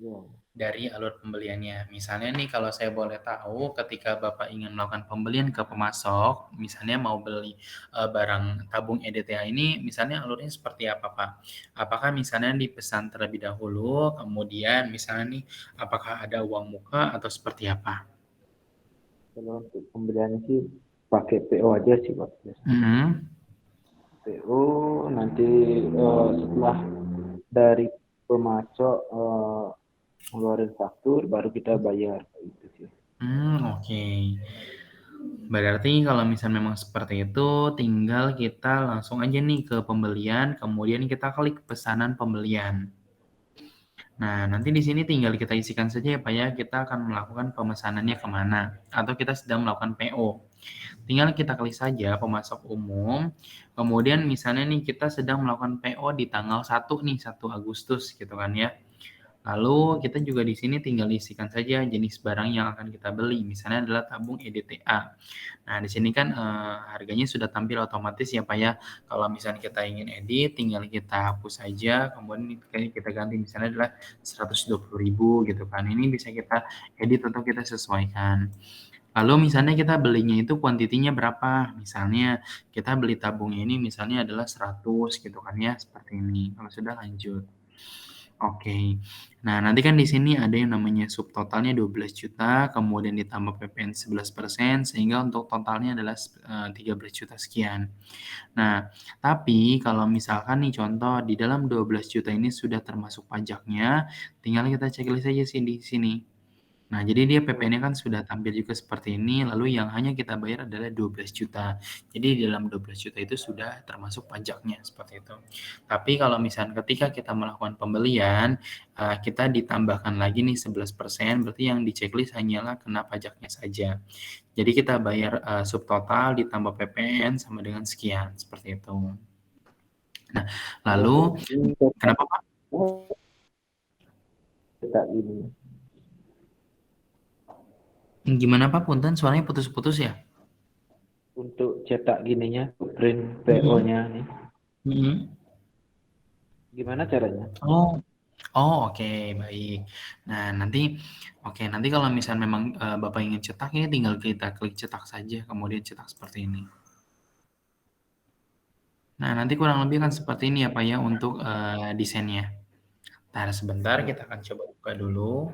Ya. Dari alur pembeliannya. Misalnya nih kalau saya boleh tahu ketika Bapak ingin melakukan pembelian ke pemasok, misalnya mau beli barang tabung EDTA ini, misalnya alurnya seperti apa Pak? Apakah misalnya dipesan terlebih dahulu, kemudian misalnya nih apakah ada uang muka atau seperti apa? Kalau untuk pembelian sih pakai PO aja sih Pak. Mhm. PO nanti setelah dari pemasok ngeluarin faktur baru kita bayar gitu sih. Oke. Berarti kalau misalnya memang seperti itu, tinggal kita langsung aja nih ke pembelian, kemudian kita klik pesanan pembelian. Nah, nanti di sini tinggal kita isikan saja ya Pak ya, kita akan melakukan pemesanannya kemana, atau kita sedang melakukan PO. Tinggal kita klik saja pemasok umum, kemudian misalnya nih kita sedang melakukan PO di tanggal 1 nih, 1 Agustus gitu kan ya. Lalu kita juga di sini tinggal isikan saja jenis barang yang akan kita beli, misalnya adalah tabung EDTA. Nah, di sini kan harganya sudah tampil otomatis ya Pak ya. Kalau misalnya kita ingin edit, tinggal kita hapus saja, kemudian kita ganti misalnya adalah 120.000 gitu kan. Ini bisa kita edit atau kita sesuaikan. Lalu misalnya kita belinya itu kuantitinya berapa, misalnya kita beli tabungnya ini misalnya adalah 100 gitu kan ya, seperti ini. Kalau sudah lanjut. Oke. Nah, nanti kan di sini ada yang namanya subtotalnya 12 juta, kemudian ditambah PPN 11%, sehingga untuk totalnya adalah 13 juta sekian. Nah, tapi kalau misalkan nih contoh di dalam 12 juta ini sudah termasuk pajaknya, tinggal kita checklist aja sih di sini. Nah, jadi dia PPN-nya kan sudah tampil juga seperti ini, lalu yang hanya kita bayar adalah 12 juta. Jadi di dalam 12 juta itu sudah termasuk pajaknya, seperti itu. Tapi kalau misalnya ketika kita melakukan pembelian, kita ditambahkan lagi nih 11%, berarti yang di-checklist hanyalah kena pajaknya saja. Jadi kita bayar, subtotal ditambah PPN sama dengan sekian, seperti itu. Nah, Oh, lalu berarti cetak kenapa, Pak? cetak ini Gimana, Pak? Punten, suaranya putus-putus ya? untuk cetak gininya, print Mhm, PO-nya nih. mhm. Gimana caranya? Oh. Oh, oke, baik. Nah, nanti kalau misal memang, Bapak ingin cetak ya tinggal kita klik cetak saja, kemudian cetak seperti ini. Nah, nanti kurang lebih kan seperti ini ya, Pak, ya, untuk, desainnya. Entar sebentar Ya. kita akan coba buka dulu.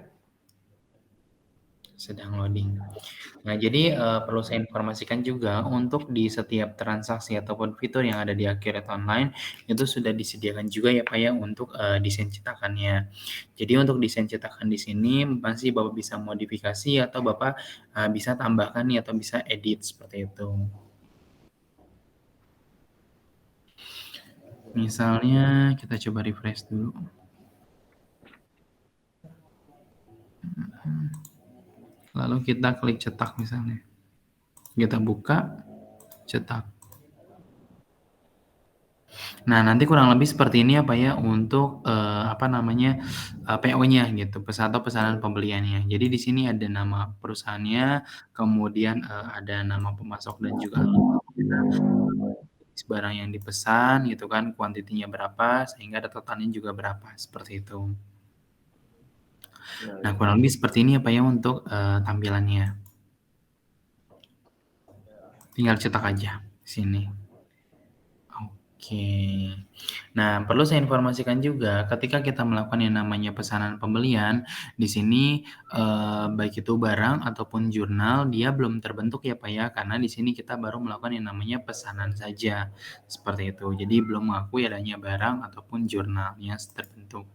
Sedang loading. Nah, jadi, perlu saya informasikan juga untuk di setiap transaksi ataupun fitur yang ada di Akhirat Online, itu sudah disediakan juga ya, Pak, ya, untuk, desain cetakannya. Jadi untuk desain cetakan di sini masih Bapak bisa modifikasi atau Bapak, bisa tambahkan nih atau bisa edit seperti itu. Misalnya kita coba refresh dulu. Lalu kita klik cetak misalnya. Kita buka, cetak. Nah, nanti kurang lebih seperti ini ya, Pak, ya, untuk, apa namanya, PO-nya gitu, atau pesanan pembeliannya. Jadi di sini ada nama perusahaannya, kemudian, ada nama pemasok dan juga alamatnya, jenis barang yang dipesan gitu kan, kuantitinya berapa, sehingga ada totalnya juga berapa, seperti itu. Ya, Nah, ya. kurang lebih seperti ini ya, Pak, ya, untuk, tampilannya. Tinggal cetak aja di sini. Oke. Nah, perlu saya informasikan juga ketika kita melakukan yang namanya pesanan pembelian, di sini, baik itu barang ataupun jurnal, dia belum terbentuk ya, Pak, ya, karena di sini kita baru melakukan yang namanya pesanan saja, seperti itu. Jadi belum mengakui adanya barang ataupun jurnal yang terbentuk.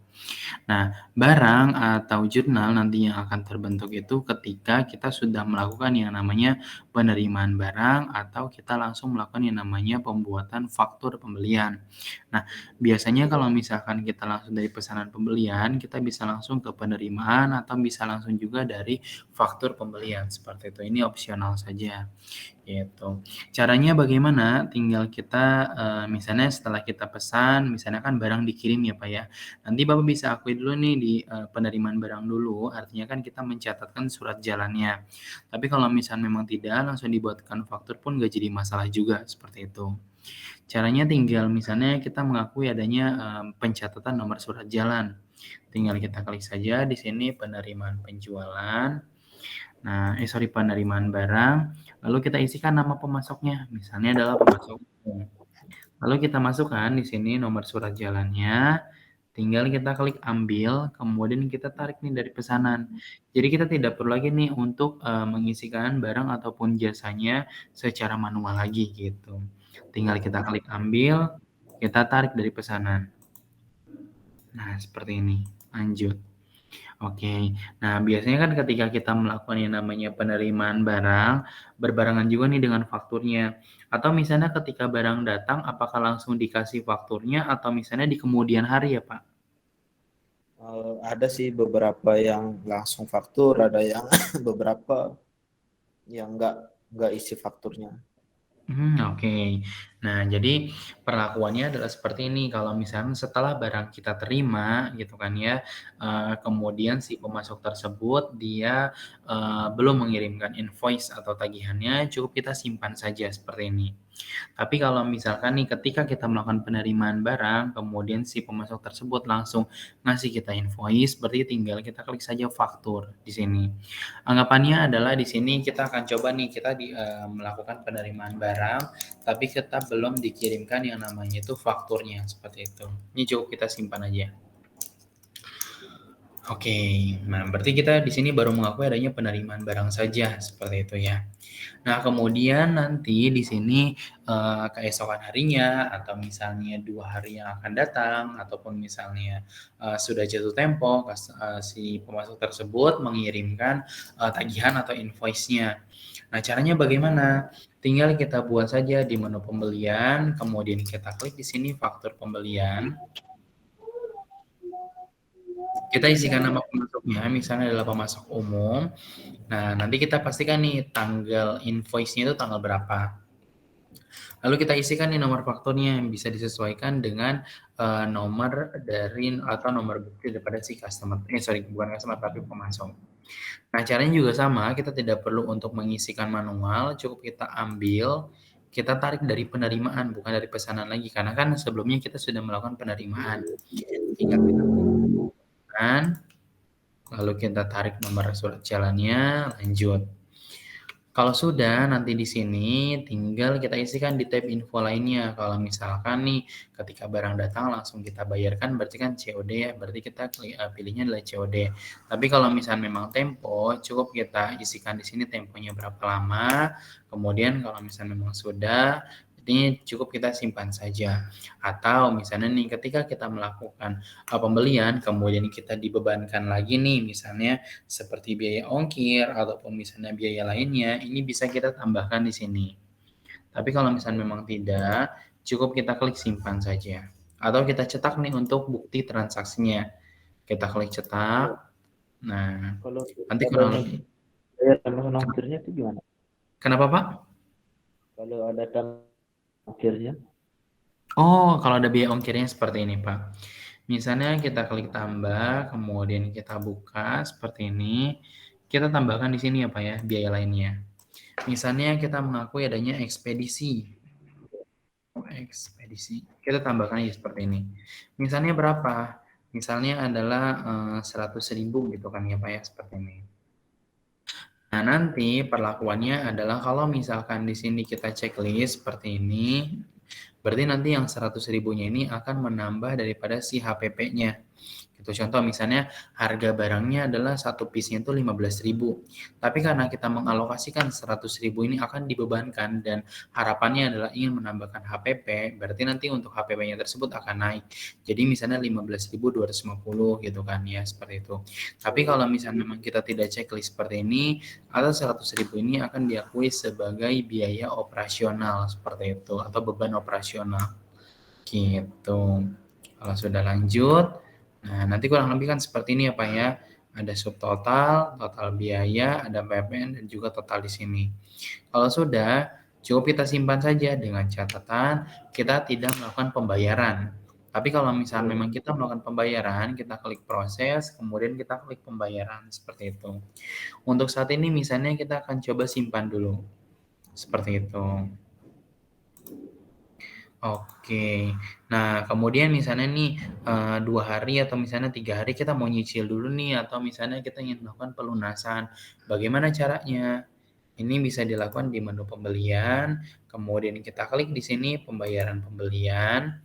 Nah, barang atau jurnal nanti yang akan terbentuk itu ketika kita sudah melakukan yang namanya penerimaan barang atau kita langsung melakukan yang namanya pembuatan faktur pembelian. Nah, biasanya kalau misalkan kita langsung dari pesanan pembelian, kita bisa langsung ke penerimaan atau bisa langsung juga dari faktur pembelian, seperti itu. Ini opsional saja. Gitu. Caranya bagaimana? Tinggal kita, misalnya setelah kita pesan, misalnya kan barang dikirim ya, Pak, ya. Nanti Bapak bisa akui dulu nih di, penerimaan barang dulu, artinya kan kita mencatatkan surat jalannya. Tapi kalau misalnya memang tidak, langsung dibuatkan faktur pun nggak jadi masalah juga, seperti itu. Caranya tinggal misalnya kita mengakui adanya, pencatatan nomor surat jalan. Tinggal kita klik saja di sini penerimaan penjualan. Nah, sorry, penerimaan barang, lalu kita isikan nama pemasoknya, misalnya adalah pemasok umum. Lalu kita masukkan di sini nomor surat jalannya, tinggal kita klik ambil, kemudian kita tarik nih dari pesanan. Jadi kita tidak perlu lagi nih untuk, mengisikan barang ataupun jasanya secara manual lagi gitu. Tinggal kita klik ambil, kita tarik dari pesanan. Nah, seperti ini, lanjut. Oke. Nah, biasanya kan ketika kita melakukan yang namanya penerimaan barang, berbarengan juga nih dengan fakturnya. Atau misalnya ketika barang datang, apakah langsung dikasih fakturnya atau misalnya di kemudian hari ya, Pak? Ada sih beberapa yang langsung faktur, ada yang beberapa yang nggak isi fakturnya. Oke. Nah, jadi perlakuannya adalah seperti ini, kalau misalnya setelah barang kita terima gitu kan ya, kemudian si pemasok tersebut dia, belum mengirimkan invoice atau tagihannya, cukup kita simpan saja seperti ini. Tapi kalau misalkan nih ketika kita melakukan penerimaan barang, kemudian si pemasok tersebut langsung ngasih kita invoice, berarti tinggal kita klik saja faktur di sini. Anggapannya adalah di sini kita akan coba nih kita melakukan penerimaan barang, tapi kita belum dikirimkan yang namanya itu fakturnya, seperti itu. Ini cukup kita simpan aja. Oke, nah berarti kita di sini baru mengakui adanya penerimaan barang saja, seperti itu ya. Nah, kemudian nanti di sini, keesokan harinya atau misalnya 2 hari yang akan datang ataupun misalnya, sudah jatuh tempo si pemasok tersebut mengirimkan, tagihan atau invoice-nya. Nah, caranya bagaimana? Tinggal kita buat saja di menu pembelian, kemudian kita klik di sini faktur pembelian. Kita isikan nama pemasoknya, misalnya adalah pemasok umum. Nah, nanti kita pastikan nih tanggal invoice-nya itu tanggal berapa. Lalu kita isikan nih nomor fakturnya yang bisa disesuaikan dengan nomor dari atau nomor bukti daripada si customer. Bukan customer tapi pemasok. Nah, caranya juga sama, kita tidak perlu untuk mengisikan manual, cukup kita ambil, kita tarik dari penerimaan, bukan dari pesanan lagi. Karena kan sebelumnya kita sudah melakukan penerimaan. Tinggal kita penerimaan, lalu kita tarik nomor surat jalannya, lanjut. Kalau sudah, nanti di sini tinggal kita isikan di tab info lainnya. Kalau misalkan nih, ketika barang datang langsung kita bayarkan, berarti kan COD ya, berarti kita pilihnya adalah COD. Tapi kalau misalnya memang tempo, cukup kita isikan di sini temponya berapa lama. Kemudian kalau misalnya memang sudah, ini cukup kita simpan saja. Atau misalnya nih, ketika kita melakukan pembelian, kemudian kita dibebankan lagi nih, misalnya seperti biaya ongkir ataupun misalnya biaya lainnya, ini bisa kita tambahkan di sini. Tapi kalau misalnya memang tidak, cukup kita klik simpan saja. Atau kita cetak nih untuk bukti transaksinya. Kita klik cetak. Nah, Kalau nanti kurang adanya lebih. bayar tambahan ongkirnya itu gimana? Kenapa, Pak? Kalau ada tambahan ongkirnya, Oh, kalau ada biaya ongkirnya seperti ini, Pak. Misalnya kita klik tambah, kemudian kita buka seperti ini. Kita tambahkan di sini ya, Pak ya, biaya lainnya. Misalnya kita mengakui adanya ekspedisi. Ekspedisi. Kita tambahkan aja seperti ini. Misalnya berapa? Misalnya adalah 100.000 gitu kan ya Pak ya, seperti ini. Nah, nanti perlakuannya adalah kalau misalkan di sini kita checklist seperti ini, berarti nanti yang 100.000-nya ini akan menambah daripada si HPP-nya. Gitu. Contoh misalnya harga barangnya adalah satu piece-nya itu 15.000. Tapi karena kita mengalokasikan 100.000 ini akan dibebankan dan harapannya adalah ingin menambahkan HPP, berarti nanti untuk HPP-nya tersebut akan naik. Jadi misalnya 15.250 gitu kan ya, seperti itu. Tapi kalau misalnya memang kita tidak checklist seperti ini, atau 100.000 ini akan diakui sebagai biaya operasional seperti itu atau beban operasional. Gitu. Kalau sudah lanjut, nah, nanti kurang lebih kan seperti ini ya Pak ya. Ada subtotal, total biaya, ada PPN, dan juga total di sini. Kalau sudah, cukup kita simpan saja dengan catatan kita tidak melakukan pembayaran. Tapi kalau misalnya memang kita melakukan pembayaran, kita klik proses, kemudian kita klik pembayaran, seperti itu. Untuk saat ini misalnya kita akan coba simpan dulu, seperti itu. Oke. Nah, kemudian misalnya nih, 2 hari atau misalnya 3 hari kita mau nyicil dulu nih atau misalnya kita ingin melakukan pelunasan. Bagaimana caranya? Ini bisa dilakukan di menu pembelian, kemudian kita klik di sini pembayaran pembelian.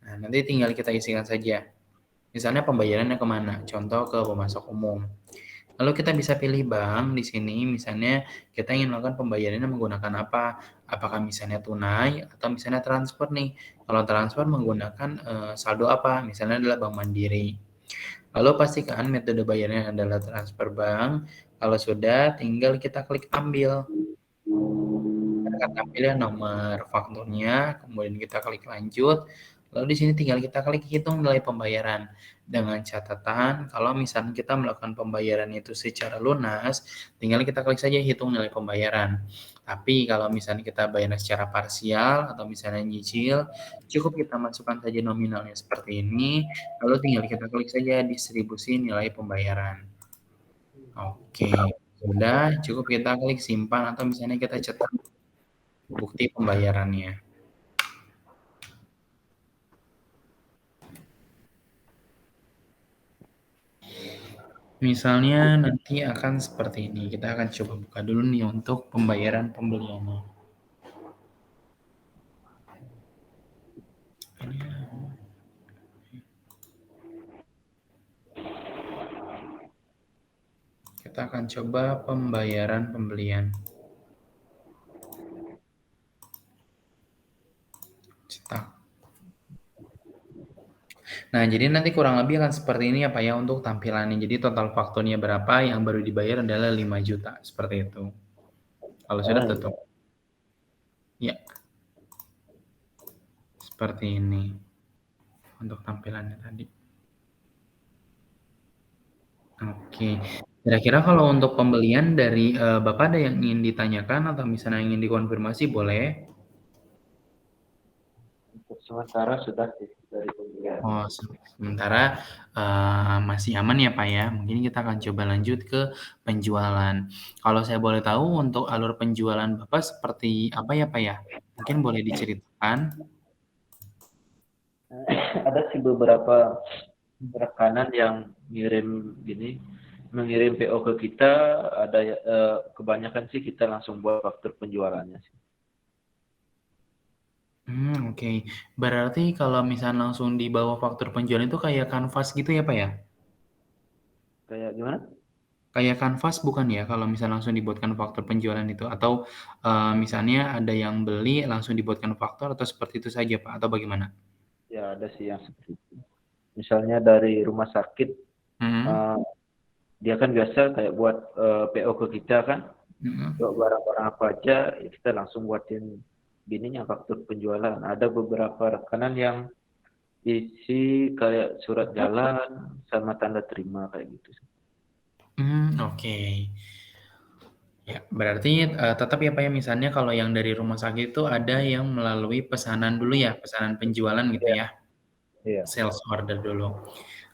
Nah, nanti tinggal kita isikan saja. Misalnya pembayarannya kemana? Contoh ke pemasok umum. Lalu kita bisa pilih bank di sini, misalnya kita ingin melakukan pembayarannya menggunakan apa? Apakah misalnya tunai atau misalnya transfer nih? Kalau transfer menggunakan saldo apa? Misalnya adalah Bank Mandiri. Lalu pastikan metode bayarnya adalah transfer bank. Kalau sudah, tinggal kita klik ambil. Kita akan tampilnya nomor fakturnya, kemudian kita klik lanjut. Lalu di sini tinggal kita klik hitung nilai pembayaran. Dengan catatan, kalau misalnya kita melakukan pembayaran itu secara lunas, tinggal kita klik saja hitung nilai pembayaran. Tapi kalau misalnya kita bayar secara parsial atau misalnya nyicil, cukup kita masukkan saja nominalnya seperti ini, lalu tinggal kita klik saja distribusi nilai pembayaran. Oke, sudah cukup kita klik simpan atau misalnya kita cetak bukti pembayarannya. Misalnya nanti akan seperti ini. Kita akan coba buka dulu nih untuk pembayaran pembeliannya. Kita akan coba pembayaran pembelian. Cetak. Nah, jadi nanti kurang lebih akan seperti ini ya Pak ya untuk tampilannya. Jadi total fakturnya berapa, yang baru dibayar adalah 5 juta. Seperti itu. Kalau sudah tutup. Ya. Seperti ini. Untuk tampilannya tadi. Oke. Kira-kira kalau untuk pembelian dari Bapak ada yang ingin ditanyakan atau misalnya ingin dikonfirmasi boleh? Untuk sementara sudah sih dari pembelian. Oh, sementara masih aman ya Pak ya. Mungkin kita akan coba lanjut ke penjualan. Kalau saya boleh tahu untuk alur penjualan Bapak seperti apa ya Pak ya? Mungkin boleh diceritakan. Ada sih beberapa rekanan yang mengirim PO ke kita, ada kebanyakan sih kita langsung buat faktur penjualannya sih. Oke. Berarti kalau misalnya langsung dibawa faktur penjualan itu kayak kanvas gitu ya Pak ya? Kayak gimana? Kayak kanvas bukan ya kalau misalnya langsung dibuatkan faktur penjualan itu? Atau misalnya ada yang beli langsung dibuatkan faktur atau seperti itu saja Pak? Atau bagaimana? Ya ada sih yang seperti itu. Misalnya dari rumah sakit, dia kan biasa kayak buat PO ke kita kan, buat barang-barang apa aja, kita langsung buatin bininya faktur penjualan. Ada beberapa rekanan yang isi kayak surat jalan sama tanda terima kayak gitu. Oke. Ya, berarti tetap ya Pak ya, misalnya kalau yang dari rumah sakit itu ada yang melalui pesanan dulu ya, pesanan penjualan gitu Iya. ya, Iya. sales order dulu.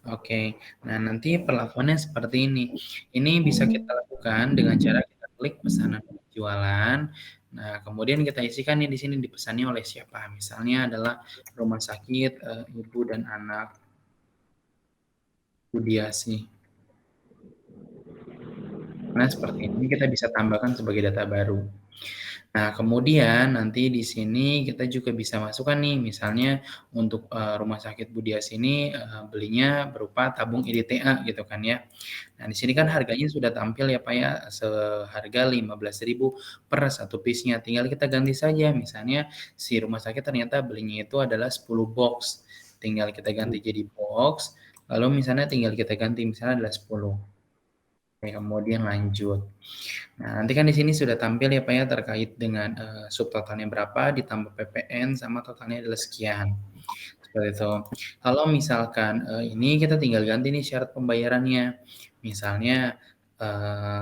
Oke, nah nanti perlakuannya seperti ini. Ini bisa kita lakukan dengan cara kita klik pesanan penjualan. Nah, kemudian kita isikan nih di sini dipesannya oleh siapa. Misalnya adalah rumah sakit ibu dan anak Budiasi. Nah, seperti ini kita bisa tambahkan sebagai data baru. Nah, kemudian nanti di sini kita juga bisa masukkan nih, misalnya untuk rumah sakit Budias ini belinya berupa tabung IDTA gitu kan ya. Nah, di sini kan harganya sudah tampil ya Pak ya, seharga 15.000 per satu piece-nya. Tinggal kita ganti saja, misalnya si rumah sakit ternyata belinya itu adalah 10 box. Tinggal kita ganti jadi box, lalu misalnya tinggal kita ganti misalnya adalah 10. Oke, kemudian lanjut. Nah, nanti kan di sini sudah tampil ya Pak ya terkait dengan subtotalnya berapa ditambah PPN sama totalnya adalah sekian. Seperti itu. Kalau misalkan ini kita tinggal ganti nih syarat pembayarannya. Misalnya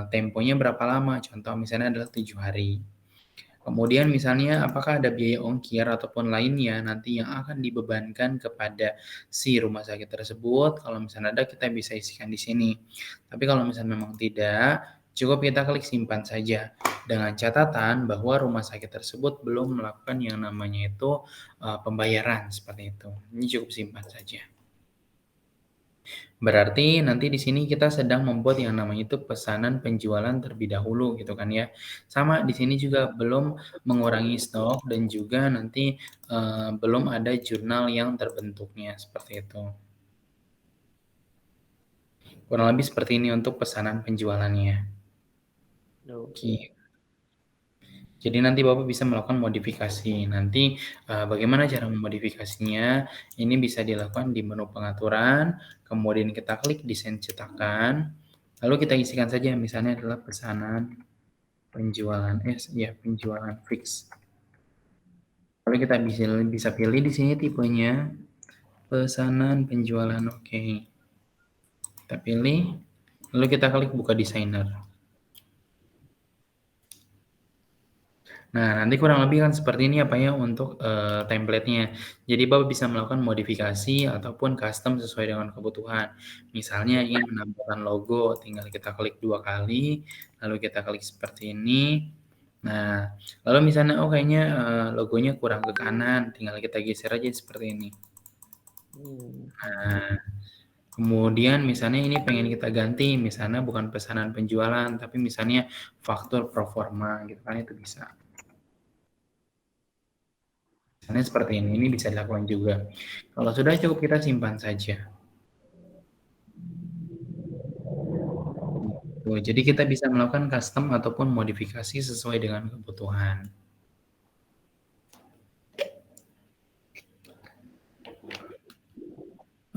temponya berapa lama? Contoh misalnya adalah 7 hari. Kemudian misalnya apakah ada biaya ongkir ataupun lainnya nanti yang akan dibebankan kepada si rumah sakit tersebut. Kalau misalnya ada kita bisa isikan di sini. Tapi kalau misalnya memang tidak, cukup kita klik simpan saja. Dengan catatan bahwa rumah sakit tersebut belum melakukan yang namanya itu pembayaran seperti itu. Ini cukup simpan saja. Berarti nanti di sini kita sedang membuat yang namanya itu pesanan penjualan terlebih dahulu gitu kan ya. Sama di sini juga belum mengurangi stok dan juga nanti belum ada jurnal yang terbentuknya seperti itu. Kurang lebih seperti ini untuk pesanan penjualannya. Oke. Jadi nanti Bapak bisa melakukan modifikasi. Nanti bagaimana cara memodifikasinya? Ini bisa dilakukan di menu pengaturan, kemudian kita klik desain cetakan, lalu kita isikan saja misalnya adalah pesanan penjualan penjualan fix. Lalu kita bisa pilih di sini tipenya. pesanan penjualan, oke. Kita pilih, lalu kita klik buka desainer. Nah, nanti kurang lebih kan seperti ini ya Pak ya untuk template-nya. Jadi Bapak bisa melakukan modifikasi ataupun custom sesuai dengan kebutuhan. Misalnya ingin menambahkan logo, tinggal kita klik 2 kali, lalu kita klik seperti ini. Nah, lalu misalnya oh kayaknya logonya kurang ke kanan, tinggal kita geser aja seperti ini. Nah, kemudian misalnya ini pengen kita ganti, misalnya bukan pesanan penjualan, tapi misalnya faktur pro forma gitu kan, itu bisa. Misalnya seperti ini bisa dilakukan juga. Kalau sudah cukup kita simpan saja. Tuh, jadi kita bisa melakukan custom ataupun modifikasi sesuai dengan kebutuhan.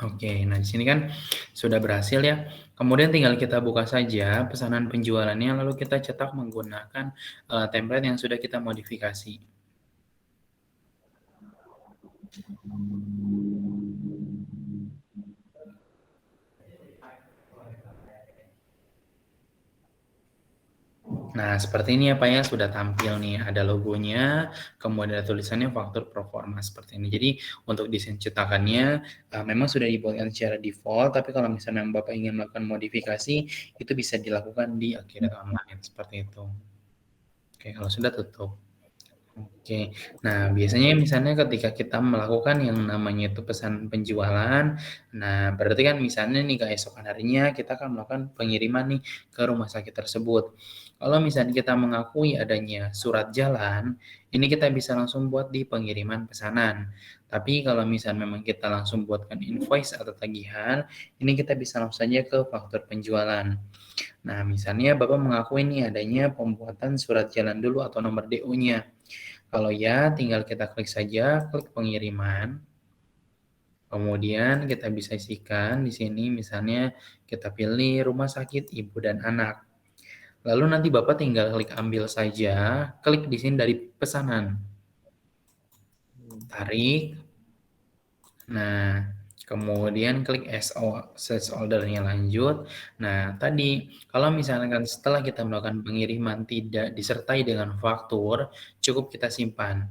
Oke, nah di sini kan sudah berhasil ya. Kemudian tinggal kita buka saja pesanan penjualannya, lalu kita cetak menggunakan template yang sudah kita modifikasi. Nah, seperti ini ya Pak ya, sudah tampil nih, ada logonya, kemudian ada tulisannya faktur pro forma seperti ini. Jadi untuk desain cetakannya memang sudah dibuatkan secara default, tapi kalau misalnya Bapak ingin melakukan modifikasi, itu bisa dilakukan di Akhirat Online seperti itu. Oke, kalau sudah tutup. Oke, nah biasanya misalnya ketika kita melakukan yang namanya itu pesan penjualan, nah berarti kan misalnya nih keesokan harinya kita akan melakukan pengiriman nih ke rumah sakit tersebut. Kalau misalnya kita mengakui adanya surat jalan, ini kita bisa langsung buat di pengiriman pesanan. Tapi kalau misalnya memang kita langsung buatkan invoice atau tagihan, ini kita bisa langsung saja ke faktur penjualan. Nah, misalnya Bapak mengakui nih adanya pembuatan surat jalan dulu atau nomor DO-nya. Kalau ya, tinggal kita klik saja, klik pengiriman. Kemudian kita bisa isikan di sini misalnya kita pilih rumah sakit ibu dan anak. Lalu nanti Bapak tinggal klik ambil saja, klik di sini dari pesanan. Tarik. Nah, kemudian klik search order-nya lanjut. Nah, tadi kalau misalkan setelah kita melakukan pengiriman tidak disertai dengan faktur, cukup kita simpan.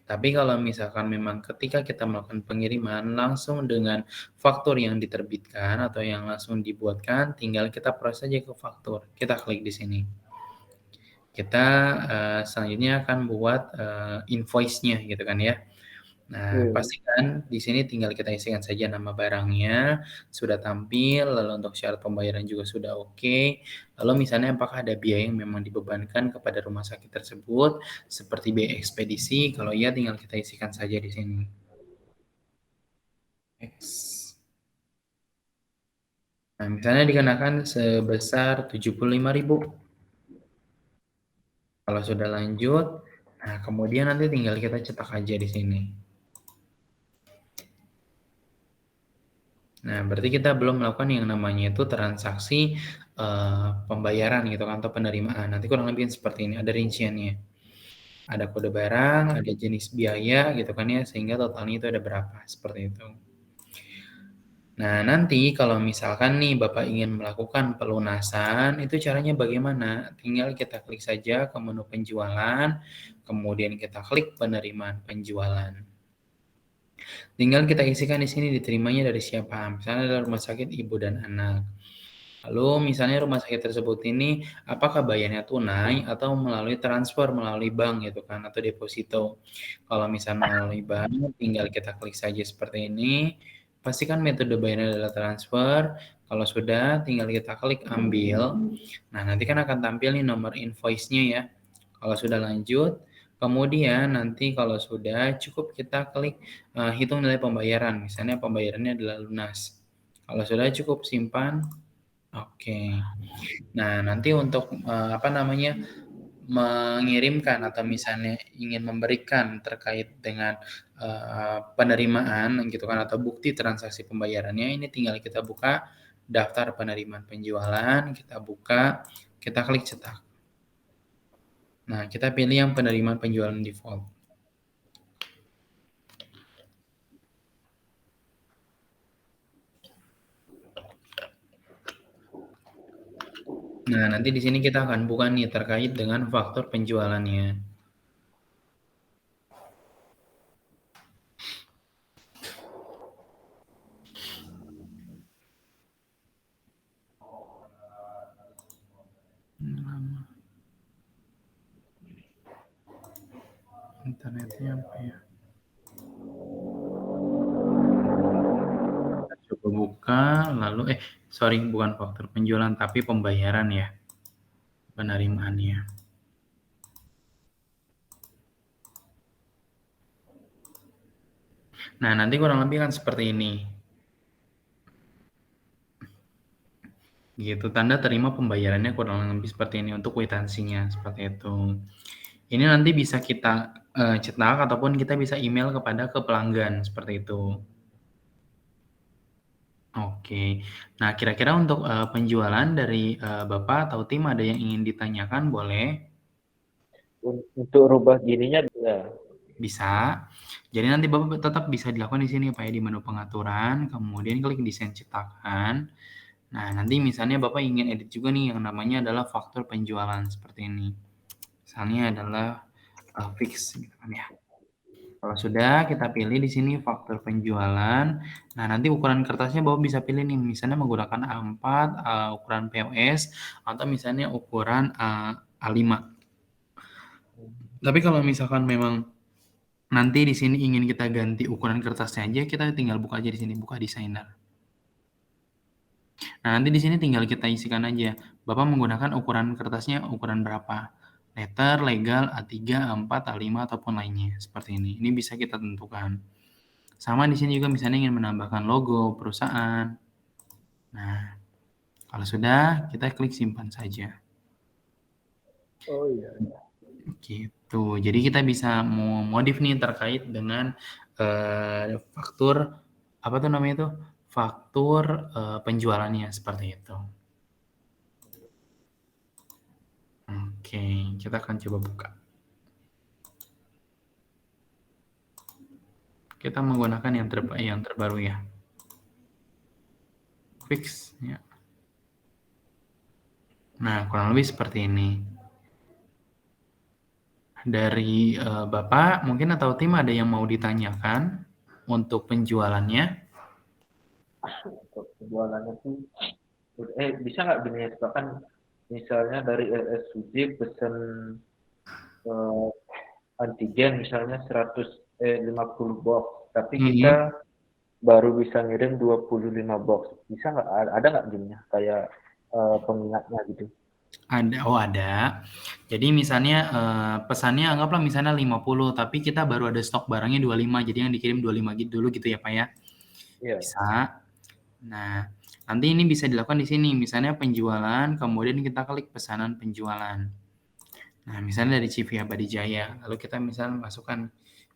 Tapi kalau misalkan memang ketika kita melakukan pengiriman langsung dengan faktur yang diterbitkan atau yang langsung dibuatkan, tinggal kita proses saja ke faktur. Kita klik di sini. Kita selanjutnya akan buat invoice-nya gitu kan ya. Nah, pastikan di sini tinggal kita isikan saja nama barangnya, sudah tampil, lalu untuk syarat pembayaran juga sudah oke. Lalu misalnya apakah ada biaya yang memang dibebankan kepada rumah sakit tersebut, seperti biaya ekspedisi, kalau iya tinggal kita isikan saja di sini. Next. Nah, misalnya dikenakan sebesar 75.000. Kalau sudah lanjut, nah kemudian nanti tinggal kita cetak aja di sini. Nah, berarti kita belum melakukan yang namanya itu transaksi pembayaran gitu kan atau penerimaan. Nanti kurang lebih seperti ini, ada rinciannya. Ada kode barang, ada jenis biaya gitu kan ya, sehingga totalnya itu ada berapa, seperti itu. Nah, nanti kalau misalkan nih Bapak ingin melakukan pelunasan, itu caranya bagaimana? Tinggal kita klik saja ke menu penjualan, kemudian kita klik penerimaan penjualan. Tinggal kita isikan di sini diterimanya dari siapa. Misalnya dari rumah sakit ibu dan anak. Lalu misalnya rumah sakit tersebut ini apakah bayarnya tunai atau melalui transfer melalui bank gitu kan atau deposito. Kalau misalnya melalui bank tinggal kita klik saja seperti ini. Pastikan metode bayarnya adalah transfer. Kalau sudah tinggal kita klik ambil. Nah, nanti kan akan tampil nih nomor invoice-nya ya. Kalau sudah lanjut, kemudian nanti kalau sudah cukup kita klik hitung nilai pembayaran. Misalnya pembayarannya adalah lunas. Kalau sudah cukup simpan. Oke. Nah, nanti untuk mengirimkan atau misalnya ingin memberikan terkait dengan penerimaan gitu kan atau bukti transaksi pembayarannya ini tinggal kita buka daftar penerimaan penjualan, kita buka, kita klik cetak. Nah, kita pilih yang penerimaan penjualan default. Nah, nanti di sini kita akan buka nih terkait dengan faktor penjualannya. Internetnya apa ya? Kita coba buka, lalu sorry, bukan faktor penjualan, tapi pembayaran ya, penerimaannya. Nah, nanti kurang lebih kan seperti ini. Gitu, tanda terima pembayarannya kurang lebih seperti ini untuk kwitansinya, seperti itu. Ini nanti bisa kita cetak ataupun kita bisa email kepada ke pelanggan, seperti itu. Oke. Nah, kira-kira untuk penjualan dari Bapak atau tim ada yang ingin ditanyakan, boleh? Untuk rubah gininya ya. Bisa. Jadi nanti Bapak tetap bisa dilakukan di sini Pak ya, di menu pengaturan, kemudian klik desain cetakan. Nah, nanti misalnya Bapak ingin edit juga nih yang namanya adalah faktur penjualan seperti ini. Misalnya adalah fix gitu kan ya. Kalau sudah kita pilih di sini faktur penjualan. Nah, nanti ukuran kertasnya Bapak bisa pilih nih, misalnya menggunakan A4, ukuran POS atau misalnya ukuran A5. Tapi kalau misalkan memang nanti di sini ingin kita ganti ukuran kertasnya aja, kita tinggal buka aja di sini, buka desainer. Nah, nanti di sini tinggal kita isikan aja. Bapak menggunakan ukuran kertasnya ukuran berapa? Letter, legal, A3, A4, A5 ataupun lainnya seperti ini. Ini bisa kita tentukan. Sama di sini juga misalnya ingin menambahkan logo perusahaan. Nah, kalau sudah kita klik simpan saja. Oh iya. Gitu. Jadi kita bisa modif nih terkait dengan faktur apa tuh namanya itu? Faktur penjualannya seperti itu. Oke, kita akan coba buka. Kita menggunakan yang terbaru ya. Fix ya. Nah, kurang lebih seperti ini. Dari Bapak mungkin atau tim ada yang mau ditanyakan untuk penjualannya? Untuk penjualannya tuh bisa nggak gini ya kan misalnya dari RSUD pesen antigen misalnya 150 box tapi kita baru bisa ngirim 25 box, bisa nggak, ada nggak gininya kayak pengingatnya gitu? Ada. Jadi misalnya pesannya anggaplah misalnya 50, tapi kita baru ada stok barangnya 25, jadi yang dikirim 25 dulu gitu ya Pak ya? Iya. Bisa. Nah, nanti ini bisa dilakukan di sini, misalnya penjualan, kemudian kita klik pesanan penjualan. Nah, misalnya dari CV Abadi Jaya, lalu kita misalnya masukkan,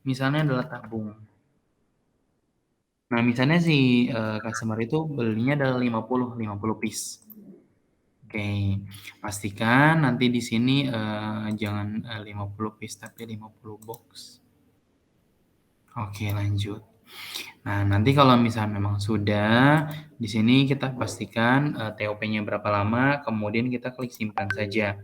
misalnya adalah tabung. Nah, misalnya si customer itu belinya adalah 50 piece. Oke, pastikan nanti di sini jangan 50 piece tapi 50 box. Oke, lanjut. Nah, nanti kalau misalnya memang sudah, di sini kita pastikan TOP-nya berapa lama, kemudian kita klik simpan saja.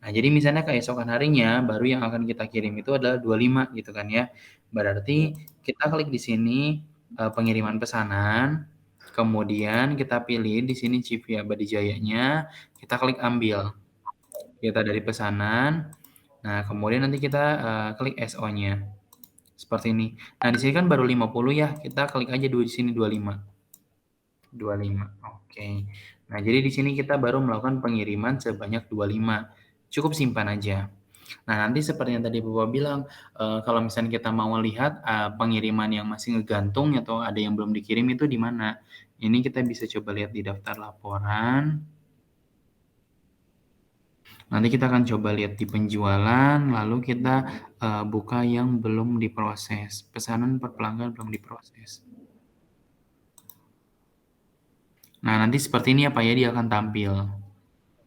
Nah, jadi misalnya keesokan harinya baru yang akan kita kirim itu adalah 25 gitu kan ya. Berarti kita klik di sini pengiriman pesanan, kemudian kita pilih di sini CV Abadi Jayanya, kita klik ambil. Kita dari pesanan. Nah, kemudian nanti kita klik SO-nya. Seperti ini. Nah, di sini kan baru 50 ya. Kita klik aja di sini 25. 25. Oke. Nah, jadi di sini kita baru melakukan pengiriman sebanyak 25. Cukup simpan aja. Nah, nanti seperti yang tadi Bapak bilang, kalau misalnya kita mau lihat pengiriman yang masih ngegantung atau ada yang belum dikirim itu di mana? Ini kita bisa coba lihat di daftar laporan. Nanti kita akan coba lihat di penjualan, lalu kita buka yang belum diproses. Pesanan per pelanggan belum diproses. Nah, nanti seperti ini ya Pak ya, dia akan tampil.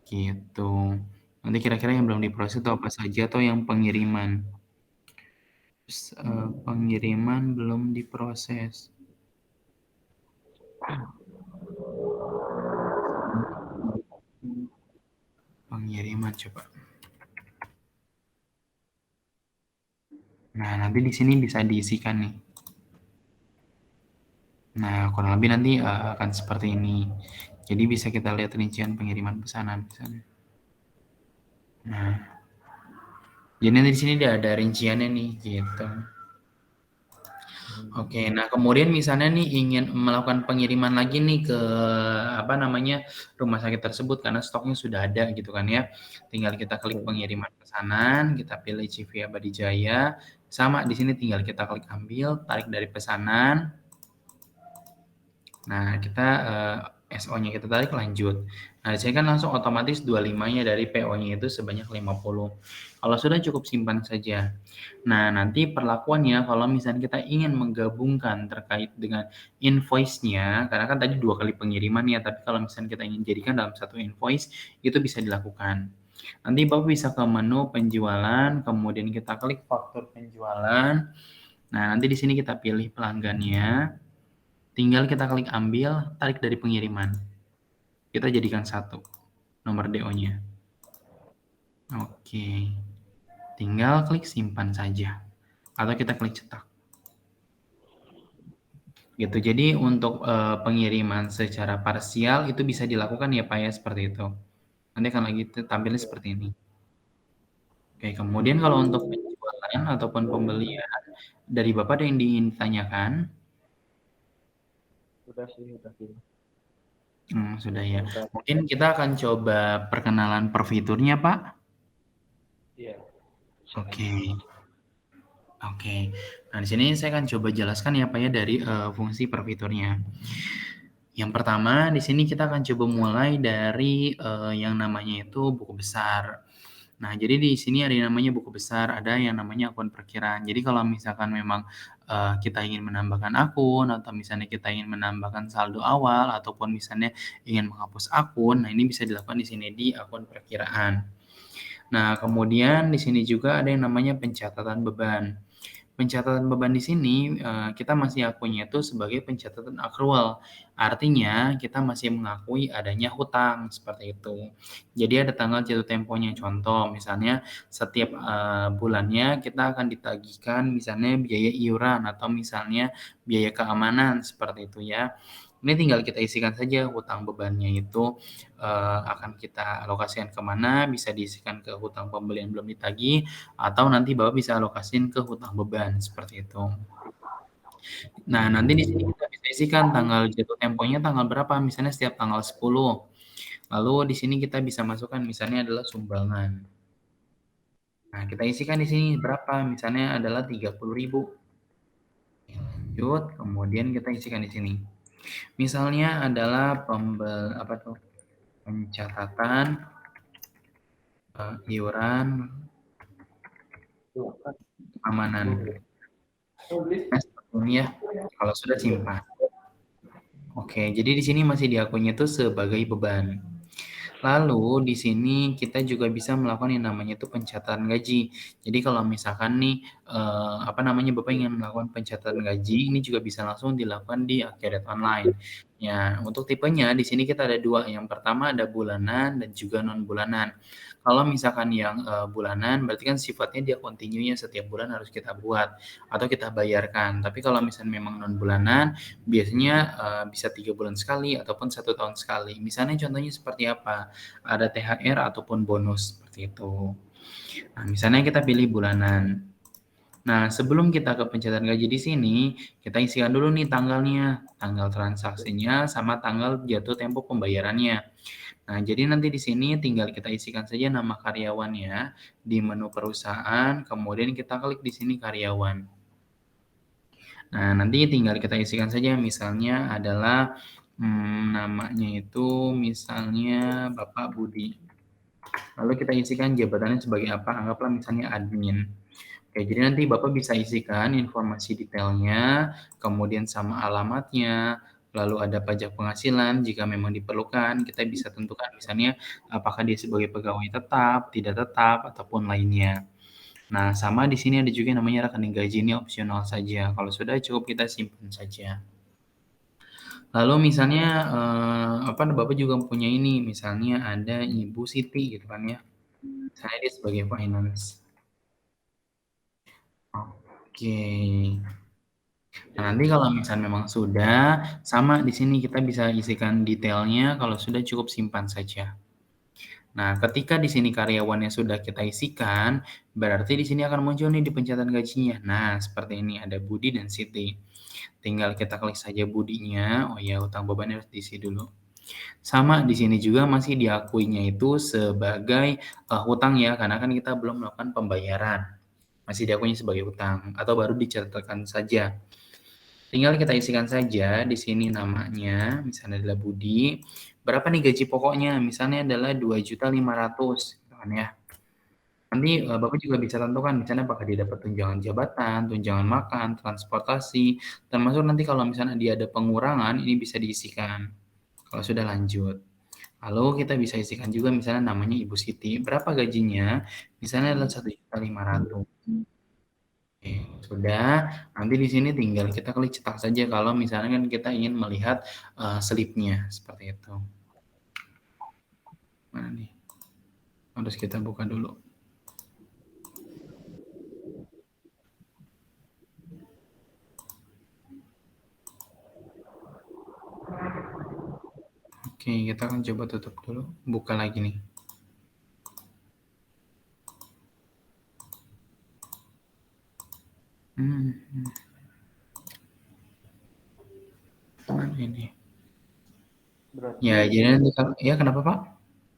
Gitu. Nanti kira-kira yang belum diproses itu apa saja atau yang pengiriman. Terus, pengiriman belum diproses. pengiriman coba. Nah, nanti di sini bisa diisikan nih. Nah, kurang lebih nanti akan seperti ini. Jadi bisa kita lihat rincian pengiriman pesanan misalnya. Nah, jadi di sini ada rinciannya nih gitu. Oke, nah kemudian misalnya nih ingin melakukan pengiriman lagi nih ke apa namanya rumah sakit tersebut karena stoknya sudah ada gitu kan ya. Tinggal kita klik pengiriman pesanan, kita pilih CV Abadi Jaya, sama di sini tinggal kita klik ambil, tarik dari pesanan. Nah, kita SO-nya kita tarik lanjut. Nah, di sini kan langsung otomatis 25-nya dari PO-nya itu sebanyak 50. Kalau sudah cukup simpan saja. Nah, nanti perlakuannya kalau misalnya kita ingin menggabungkan terkait dengan invoice-nya, karena kan tadi 2 kali pengiriman ya, tapi kalau misalnya kita ingin jadikan dalam satu invoice, itu bisa dilakukan. Nanti Bapak bisa ke menu penjualan, kemudian kita klik faktur penjualan. Nah, nanti di sini kita pilih pelanggannya. Tinggal kita klik ambil, tarik dari pengiriman. Kita jadikan satu, nomor DO-nya. Oke. Tinggal klik simpan saja. Atau kita klik cetak. Gitu. Jadi untuk pengiriman secara parsial itu bisa dilakukan ya Pak ya, seperti itu. Nanti akan lagi tampilnya seperti ini. Oke, kemudian kalau untuk penjualan ataupun pembelian, dari Bapak ada yang ditanyakan? Sudah sih. Sudah ya. Mungkin kita akan coba perkenalan per fiturnya, Pak. Iya. Oke. Oke. Nah, di sini saya akan coba jelaskan ya Pak ya dari fungsi per fiturnya. Yang pertama, di sini kita akan coba mulai dari yang namanya itu buku besar. Nah, jadi di sini ada yang namanya buku besar, ada yang namanya akun perkiraan. Jadi kalau misalkan memang kita ingin menambahkan akun atau misalnya kita ingin menambahkan saldo awal ataupun misalnya ingin menghapus akun, nah ini bisa dilakukan di sini di akun perkiraan. Nah, kemudian di sini juga ada yang namanya pencatatan beban. Pencatatan beban di sini kita masih akunya itu sebagai pencatatan accrual. Artinya kita masih mengakui adanya hutang seperti itu. Jadi ada tanggal jatuh temponya. Contoh misalnya setiap bulannya kita akan ditagihkan misalnya biaya iuran atau misalnya biaya keamanan seperti itu ya. Ini tinggal kita isikan saja hutang bebannya itu akan kita alokasikan kemana, bisa diisikan ke hutang pembelian belum ditagih, atau nanti Bapak bisa alokasiin ke hutang beban, seperti itu. Nah, nanti di sini kita bisa isikan tanggal jatuh temponya tanggal berapa, misalnya setiap tanggal 10. Lalu di sini kita bisa masukkan misalnya adalah sumbangan. Nah, kita isikan di sini berapa, misalnya adalah 30.000. Lanjut, kemudian kita isikan di sini. Misalnya adalah pencatatan iuran keamanan. Nah, seperti ini ya, kalau sudah simpan. Oke, jadi di sini masih diakuinya itu sebagai beban. Lalu di sini kita juga bisa melakukan yang namanya itu pencatatan gaji. Jadi kalau misalkan nih Bapak ingin melakukan pencatatan gaji, ini juga bisa langsung dilakukan di Akhirat Online. Ya, untuk tipenya di sini kita ada dua. Yang pertama ada bulanan dan juga non bulanan. Kalau misalkan yang bulanan berarti kan sifatnya dia continue-nya setiap bulan harus kita buat atau kita bayarkan. Tapi kalau misalnya memang non bulanan biasanya bisa 3 bulan sekali ataupun 1 tahun sekali. Misalnya contohnya seperti apa? Ada THR ataupun bonus seperti itu. Nah, misalnya kita pilih bulanan. Nah, sebelum kita ke pencatatan gaji di sini, kita isikan dulu nih tanggalnya, tanggal transaksinya sama tanggal jatuh tempo pembayarannya. Nah, jadi nanti di sini tinggal kita isikan saja nama karyawannya di menu perusahaan, kemudian kita klik di sini karyawan. Nah, nanti tinggal kita isikan saja misalnya adalah namanya itu misalnya Bapak Budi. Lalu kita isikan jabatannya sebagai apa? Anggaplah misalnya admin. Oke, jadi nanti Bapak bisa isikan informasi detailnya, kemudian sama alamatnya, lalu ada pajak penghasilan jika memang diperlukan, kita bisa tentukan misalnya apakah dia sebagai pegawai tetap, tidak tetap, ataupun lainnya. Nah, sama di sini ada juga yang namanya rekening gaji, ini opsional saja. Kalau sudah cukup kita simpan saja. Lalu misalnya Bapak juga punya ini, misalnya ada Ibu Siti gitu kan ya. Misalnya dia sebagai finance. Oke. Nah, nanti kalau misalnya memang sudah, sama di sini kita bisa isikan detailnya, kalau sudah cukup simpan saja. Nah, ketika di sini karyawannya sudah kita isikan, berarti di sini akan muncul nih di pencatatan gajinya. Nah, seperti ini ada Budi dan Siti. Tinggal kita klik saja Budinya. Oh ya, utang beban harus diisi dulu. Sama di sini juga masih diakuinya itu sebagai hutang ya, karena kan kita belum melakukan pembayaran. Masih diakuinya sebagai hutang atau baru dicatatkan saja. Tinggal kita isikan saja di sini namanya, misalnya adalah Budi. Berapa nih gaji pokoknya? Misalnya adalah 2.500.000 gitu kan ya. Nanti Bapak juga bisa tentukan misalnya apakah dia dapat tunjangan jabatan, tunjangan makan, transportasi, termasuk nanti kalau misalnya dia ada pengurangan, ini bisa diisikan. Kalau sudah lanjut. Lalu kita bisa isikan juga misalnya namanya Ibu Siti. Berapa gajinya? Misalnya adalah 1.500.000. Oke, sudah. Nanti di sini tinggal kita klik cetak saja kalau misalnya kan kita ingin melihat slipnya seperti itu. Mana nih? Harus kita buka dulu. Oke, kita akan coba tutup dulu. Buka lagi nih. Mana ini? Berarti Ya, jadi nanti ya kenapa Pak?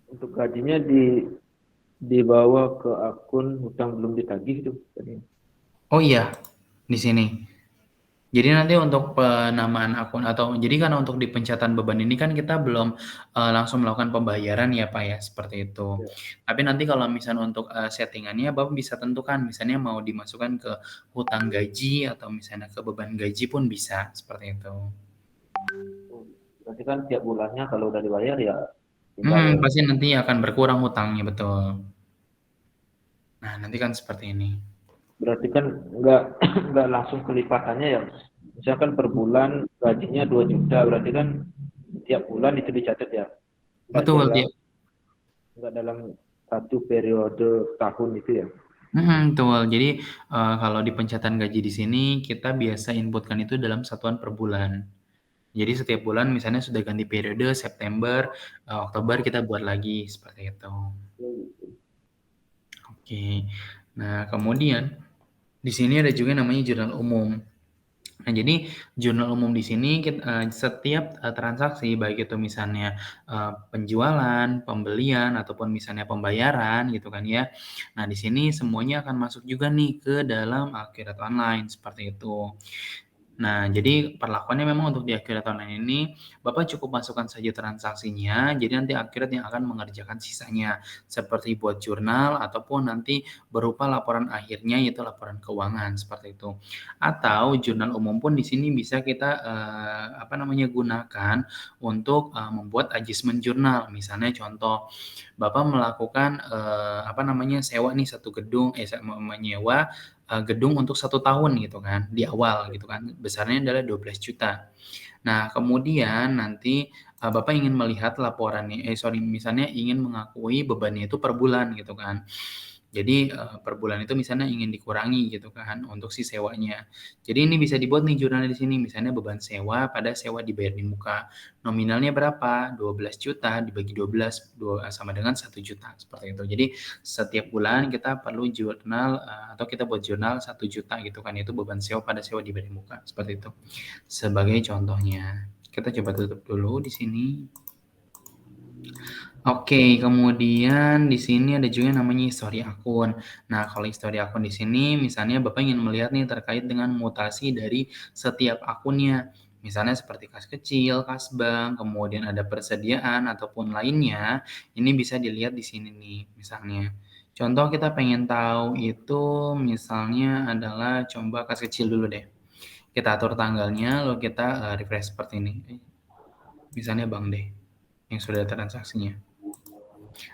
untuk gajinya dibawa ke akun hutang belum ditagih itu. Oh iya, di sini. Jadi nanti untuk penamaan akun atau jadi karena untuk di pencatatan beban ini kan kita belum langsung melakukan pembayaran ya Pak ya, seperti itu. Ya. Tapi nanti kalau misalnya untuk settingannya Bapak bisa tentukan misalnya mau dimasukkan ke hutang gaji atau misalnya ke beban gaji pun bisa, seperti itu. Berarti kan tiap bulannya kalau udah dibayar ya tinggal. Pasti nanti akan berkurang hutangnya, betul. Nah, nanti kan seperti ini. Berarti kan nggak langsung kelipatannya ya. Misalkan per bulan gajinya 2 juta, berarti kan tiap bulan itu dicatat ya. Betul, Nggak dalam satu periode tahun itu ya. betul. Jadi kalau di pencatatan gaji di sini kita biasa inputkan itu dalam satuan per bulan. Jadi setiap bulan misalnya sudah ganti periode September, Oktober kita buat lagi seperti itu. Oke. Nah, kemudian di sini ada juga namanya jurnal umum. Nah, jadi jurnal umum di sini setiap transaksi baik itu misalnya penjualan, pembelian ataupun misalnya pembayaran gitu kan ya. Nah, di sini semuanya akan masuk juga nih ke dalam Akhirat Online seperti itu. Nah, jadi perlakuannya memang untuk di Akhirat Online ini, Bapak cukup masukkan saja transaksinya, jadi nanti Akhirat yang akan mengerjakan sisanya, seperti buat jurnal ataupun nanti berupa laporan akhirnya yaitu laporan keuangan seperti itu. Atau jurnal umum pun di sini bisa kita gunakan untuk membuat adjustment jurnal. Misalnya contoh, Bapak melakukan sewa nih satu gedung, menyewa gedung untuk 1 tahun gitu kan, di awal gitu kan, besarnya adalah 12 juta. Nah, kemudian nanti Bapak ingin melihat laporannya misalnya ingin mengakui bebannya itu per bulan gitu kan. Jadi per bulan itu misalnya ingin dikurangi gitu kan untuk si sewanya. Jadi ini bisa dibuat nih jurnalnya di sini, misalnya beban sewa pada sewa dibayar di muka. Nominalnya berapa? 12 juta dibagi 12 sama dengan 1 juta seperti itu. Jadi setiap bulan kita perlu jurnal atau kita buat jurnal 1 juta gitu kan, itu beban sewa pada sewa dibayar di muka seperti itu. Sebagai contohnya. Kita coba tutup dulu di sini. Oke, kemudian di sini ada juga namanya histori akun. Nah, kalau histori akun di sini misalnya Bapak ingin melihat nih terkait dengan mutasi dari setiap akunnya. Misalnya seperti kas kecil, kas bank, kemudian ada persediaan ataupun lainnya, ini bisa dilihat di sini nih misalnya. Contoh kita pengen tahu itu misalnya adalah coba kas kecil dulu deh. Kita atur tanggalnya, lalu kita refresh seperti ini. Misalnya bank deh, yang sudah transaksinya.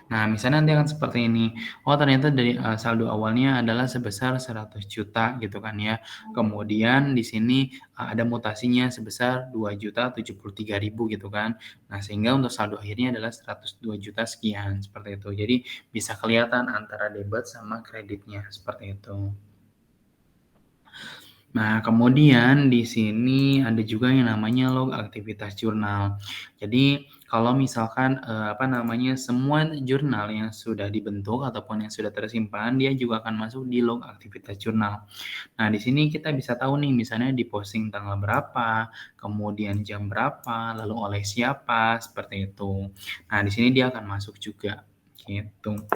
Nah, misalnya nanti akan seperti ini. Oh, ternyata dari saldo awalnya adalah sebesar 100 juta gitu kan ya. Kemudian di sini ada mutasinya sebesar 2.073.000 gitu kan. Nah, sehingga untuk saldo akhirnya adalah 102 juta sekian seperti itu. Jadi bisa kelihatan antara debit sama kreditnya seperti itu. Nah, kemudian di sini ada juga yang namanya log aktivitas jurnal. Jadi, kalau misalkan semua jurnal yang sudah dibentuk ataupun yang sudah tersimpan, dia juga akan masuk di log aktivitas jurnal. Nah, di sini kita bisa tahu nih, misalnya diposting tanggal berapa, kemudian jam berapa, lalu oleh siapa, seperti itu. Nah, di sini dia akan masuk juga, gitu.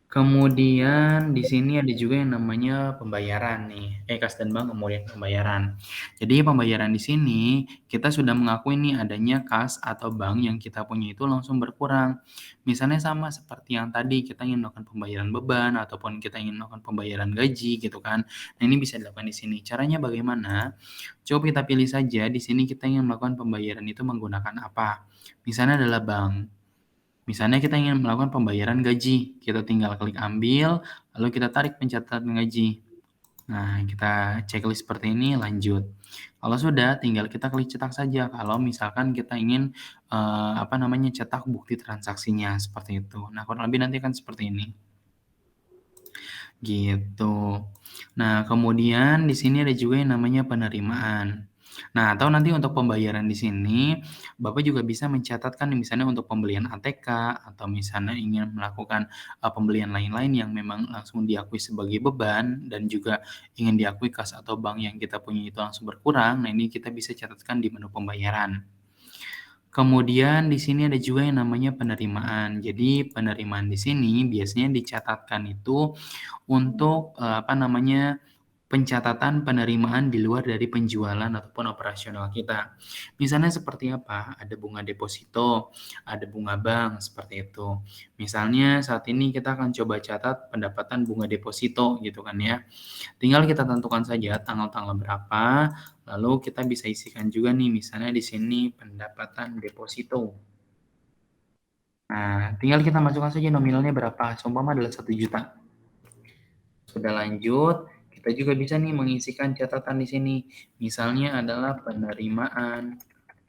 Kemudian di sini ada juga yang namanya pembayaran nih, kas dan bank kemudian pembayaran. Jadi pembayaran di sini kita sudah mengakui nih adanya kas atau bank yang kita punya itu langsung berkurang. Misalnya sama seperti yang tadi kita ingin melakukan pembayaran beban ataupun kita ingin melakukan pembayaran gaji gitu kan. Nah, ini bisa dilakukan di sini. Caranya bagaimana? Coba kita pilih saja di sini kita ingin melakukan pembayaran itu menggunakan apa. Misalnya adalah bank. Misalnya kita ingin melakukan pembayaran gaji, kita tinggal klik ambil, lalu kita tarik pencatatan gaji. Nah, kita checklist seperti ini, lanjut. Kalau sudah, tinggal kita klik cetak saja. Kalau misalkan kita ingin cetak bukti transaksinya seperti itu. Nah, kurang lebih nanti akan seperti ini. Gitu. Nah, kemudian di sini ada juga yang namanya penerimaan. Nah, atau nanti untuk pembayaran di sini, Bapak juga bisa mencatatkan misalnya untuk pembelian ATK atau misalnya ingin melakukan pembelian lain-lain yang memang langsung diakui sebagai beban dan juga ingin diakui kas atau bank yang kita punya itu langsung berkurang. Nah, ini kita bisa catatkan di menu pembayaran. Kemudian di sini ada juga yang namanya penerimaan. Jadi penerimaan di sini biasanya dicatatkan itu untuk pencatatan penerimaan di luar dari penjualan ataupun operasional kita. Misalnya seperti apa? Ada bunga deposito, ada bunga bank, seperti itu. Misalnya saat ini kita akan coba catat pendapatan bunga deposito gitu kan ya. Tinggal kita tentukan saja tanggal-tanggal berapa, lalu kita bisa isikan juga nih misalnya di sini pendapatan deposito. Nah, tinggal kita masukkan saja nominalnya berapa. Seumpama adalah 1 juta. Sudah lanjut, kita juga bisa nih mengisikan catatan di sini. Misalnya adalah penerimaan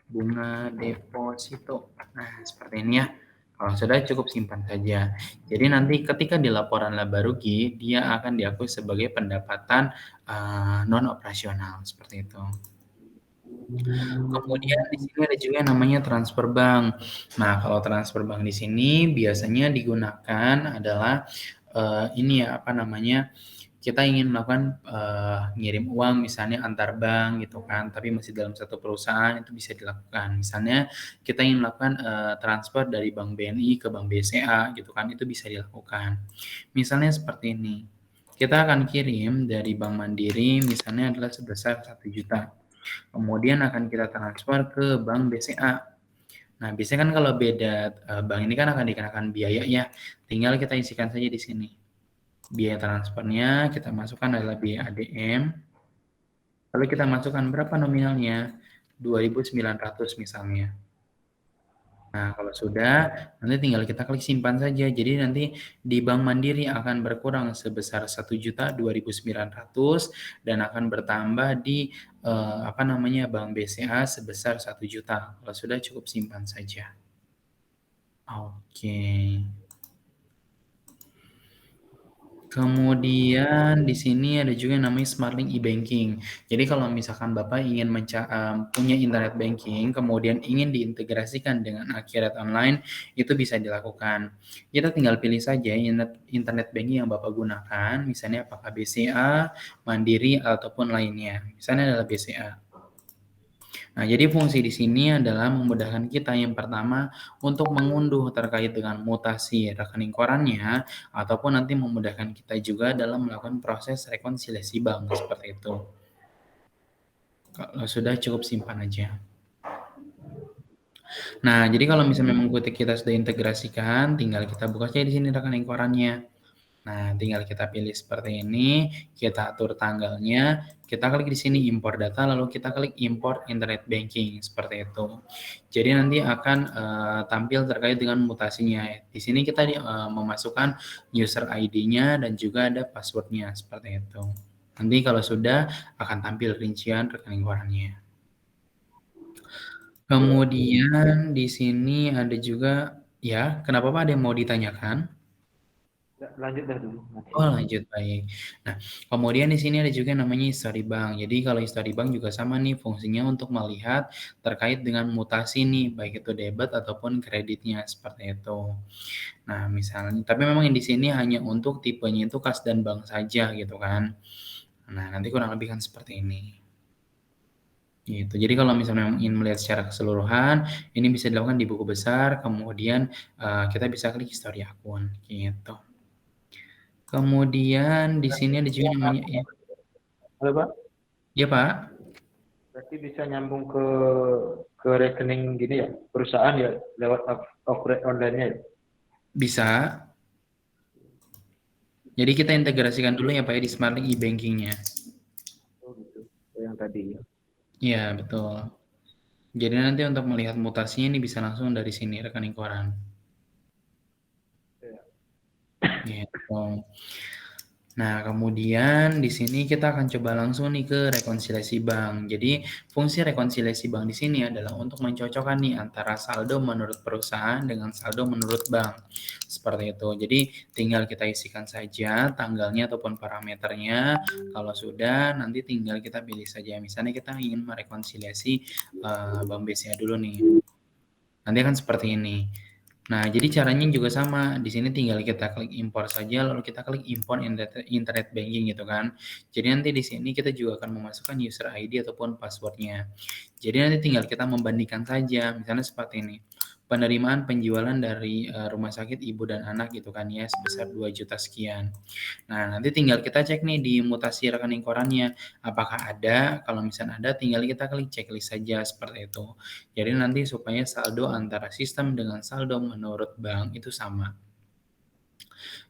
bunga deposito. Nah, seperti ini ya. Kalau sudah cukup simpan saja. Jadi nanti ketika di laporan laba rugi, dia akan diakui sebagai pendapatan non operasional seperti itu. Kemudian di sini ada juga yang namanya transfer bank. Nah, kalau transfer bank di sini biasanya digunakan adalah kita ingin melakukan ngirim uang misalnya antar bank gitu kan, tapi masih dalam satu perusahaan itu bisa dilakukan. Misalnya kita ingin melakukan transfer dari bank BNI ke bank BCA gitu kan, itu bisa dilakukan. Misalnya seperti ini. Kita akan kirim dari Bank Mandiri misalnya adalah sebesar 1 juta. Kemudian akan kita transfer ke bank BCA. Nah, biasanya kan kalau beda bank ini kan akan dikenakan biaya ya. Tinggal kita isikan saja di sini. Biaya transfernya kita masukkan adalah biaya ADM. Lalu kita masukkan berapa nominalnya? 2.900 misalnya. Nah, kalau sudah, nanti tinggal kita klik simpan saja. Jadi nanti di Bank Mandiri akan berkurang sebesar 1.209.000 dan akan bertambah di Bank BCA sebesar 1 juta. Kalau sudah cukup simpan saja. Oke. Kemudian di sini ada juga yang namanya SmartLink e-banking. Jadi kalau misalkan Bapak ingin punya internet banking, kemudian ingin diintegrasikan dengan Akhirat Online, itu bisa dilakukan. Kita tinggal pilih saja internet banking yang Bapak gunakan, misalnya apakah BCA, Mandiri, ataupun lainnya. Misalnya adalah BCA. Nah, jadi fungsi di sini adalah memudahkan kita yang pertama untuk mengunduh terkait dengan mutasi rekening korannya ataupun nanti memudahkan kita juga dalam melakukan proses rekonsiliasi bank seperti itu. Kalau sudah cukup simpan aja. Nah, jadi kalau misalnya memang kita sudah integrasikan, tinggal kita buka saja di sini rekening korannya. Nah, tinggal kita pilih seperti ini, kita atur tanggalnya, kita klik di sini import data, lalu kita klik import internet banking, seperti itu. Jadi nanti akan tampil terkait dengan mutasinya. Di sini kita memasukkan user ID-nya dan juga ada password-nya, seperti itu. Nanti kalau sudah akan tampil rincian rekening korannya. Kemudian di sini ada juga, ya, kenapa Pak? Ada yang mau ditanyakan? Lanjut dah dulu. Nanti. Oh, lanjut, baik. Nah, kemudian di sini ada juga namanya history bank. Jadi kalau history bank juga sama nih fungsinya untuk melihat terkait dengan mutasi nih, baik itu debit ataupun kreditnya seperti itu. Nah, misalnya, tapi memang yang di sini hanya untuk tipenya itu kas dan bank saja gitu kan. Nah, nanti kurang lebih kan seperti ini. Gitu. Jadi kalau misalnya memang ingin melihat secara keseluruhan, ini bisa dilakukan di buku besar, kemudian kita bisa klik history akun gitu. Kemudian di sini ada juga namanya ya. Halo Pak, Iya, Pak. berarti bisa nyambung ke rekening gini ya, perusahaan ya, lewat operate online-nya ya? Bisa. Jadi kita integrasikan dulu ya Pak ya di Smartlink e-banking-nya. Oh gitu, yang tadi ya. Iya, betul. Jadi nanti untuk melihat mutasinya ini bisa langsung dari sini rekening koran. Gitu. Nah, kemudian di sini kita akan coba langsung nih ke rekonsiliasi bank. Jadi, fungsi rekonsiliasi bank di sini adalah untuk mencocokkan nih antara saldo menurut perusahaan dengan saldo menurut bank. Seperti itu. Jadi, tinggal kita isikan saja tanggalnya ataupun parameternya. Kalau sudah, nanti tinggal kita pilih saja. Misalnya kita ingin merekonsiliasi bank BCA dulu nih. Nanti akan seperti ini. Nah, jadi caranya juga sama. Di sini tinggal kita klik import saja, lalu kita klik import internet banking gitu kan. Jadi nanti di sini kita juga akan memasukkan user ID ataupun passwordnya. Jadi nanti tinggal kita membandingkan saja, misalnya seperti ini. Penerimaan penjualan dari rumah sakit ibu dan anak gitu kan ya, sebesar 2 juta sekian. Nah, nanti tinggal kita cek nih di mutasi rekening korannya, apakah ada, kalau misalnya ada tinggal kita klik checklist saja seperti itu. Jadi nanti supaya saldo antara sistem dengan saldo menurut bank itu sama.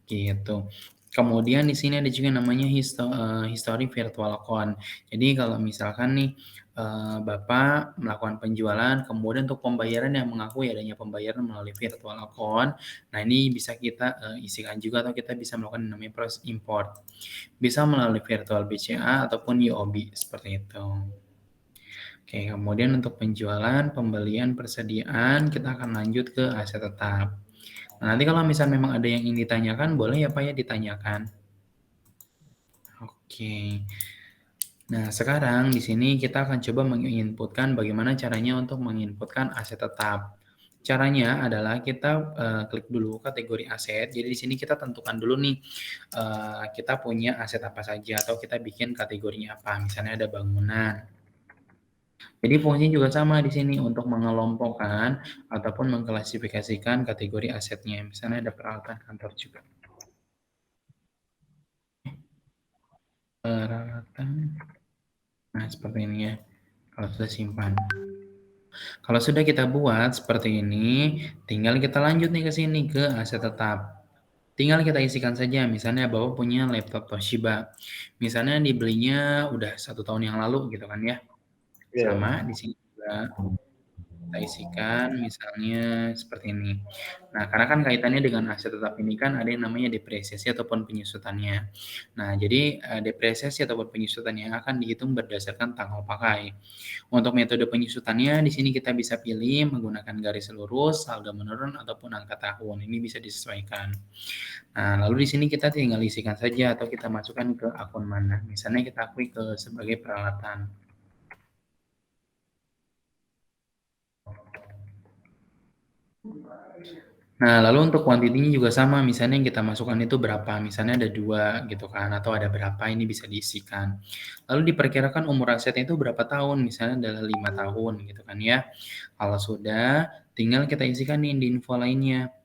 Gitu. Kemudian di sini ada juga namanya history virtual account. Jadi kalau misalkan nih Bapak melakukan penjualan, kemudian untuk pembayaran yang mengakui adanya pembayaran melalui virtual account, nah ini bisa kita isikan juga atau kita bisa melakukan yang namanya proses import. Bisa melalui virtual BCA ataupun UOB seperti itu. Oke, kemudian untuk penjualan, pembelian, persediaan, kita akan lanjut ke aset tetap. Nah, nanti kalau misal memang ada yang ingin ditanyakan, boleh ya Pak ya ditanyakan. Oke. Nah, sekarang di sini kita akan coba menginputkan bagaimana caranya untuk menginputkan aset tetap. Caranya adalah kita klik dulu kategori aset. Jadi di sini kita tentukan dulu nih kita punya aset apa saja atau kita bikin kategorinya apa. Misalnya ada bangunan. Jadi fungsinya juga sama di sini untuk mengelompokkan ataupun mengklasifikasikan kategori asetnya. Misalnya ada peralatan kantor juga. Peralatan. Nah, seperti ini ya. Kalau sudah simpan. Kalau sudah kita buat seperti ini, tinggal kita lanjut nih ke sini ke aset tetap. Tinggal kita isikan saja, misalnya Bapak punya laptop Toshiba. Misalnya dibelinya udah 1 tahun yang lalu gitu kan ya. Sama di sini juga kita isikan misalnya seperti ini. Nah, karena kan kaitannya dengan aset tetap ini kan ada yang namanya depresiasi ataupun penyusutannya. Nah, jadi depresiasi ataupun penyusutannya akan dihitung berdasarkan tanggal pakai. Untuk metode penyusutannya di sini kita bisa pilih menggunakan garis lurus, saldo menurun ataupun angka tahun. Ini bisa disesuaikan. Nah, lalu di sini kita tinggal isikan saja atau kita masukkan ke akun mana. Misalnya kita klik ke sebagai peralatan. Nah, lalu untuk kuantitinya juga sama, misalnya yang kita masukkan itu berapa, misalnya ada 2 gitu kan, atau ada berapa, ini bisa diisikan. Lalu diperkirakan umur asetnya itu berapa tahun, misalnya adalah 5 tahun gitu kan ya. Kalau sudah, tinggal kita isikan nih di info lainnya.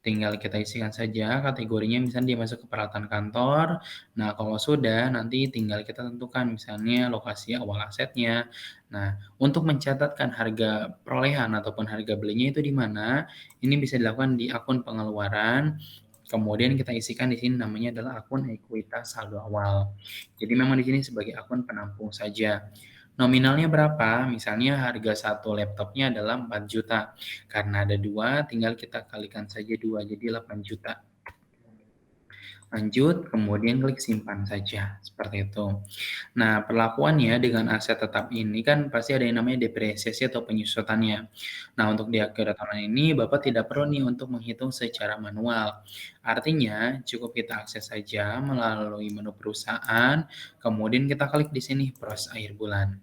Tinggal kita isikan saja kategorinya, misalnya dia masuk ke peralatan kantor. Nah, kalau sudah, nanti tinggal kita tentukan misalnya lokasi awal asetnya. Nah, untuk mencatatkan harga perolehan ataupun harga belinya itu di mana, ini bisa dilakukan di akun pengeluaran. Kemudian kita isikan di sini namanya adalah akun ekuitas saldo awal. Jadi memang di sini sebagai akun penampung saja. Nominalnya berapa? Misalnya harga satu laptopnya adalah 4 juta. Karena ada 2, tinggal kita kalikan saja 2, jadi 8 juta. Lanjut, kemudian klik simpan saja, seperti itu. Nah, perlakuannya dengan aset tetap ini kan pasti ada yang namanya depresiasi atau penyusutannya. Nah, untuk di akhir tahun ini Bapak tidak perlu nih untuk menghitung secara manual. Artinya, cukup kita akses saja melalui menu perusahaan, kemudian kita klik di sini proses akhir bulan.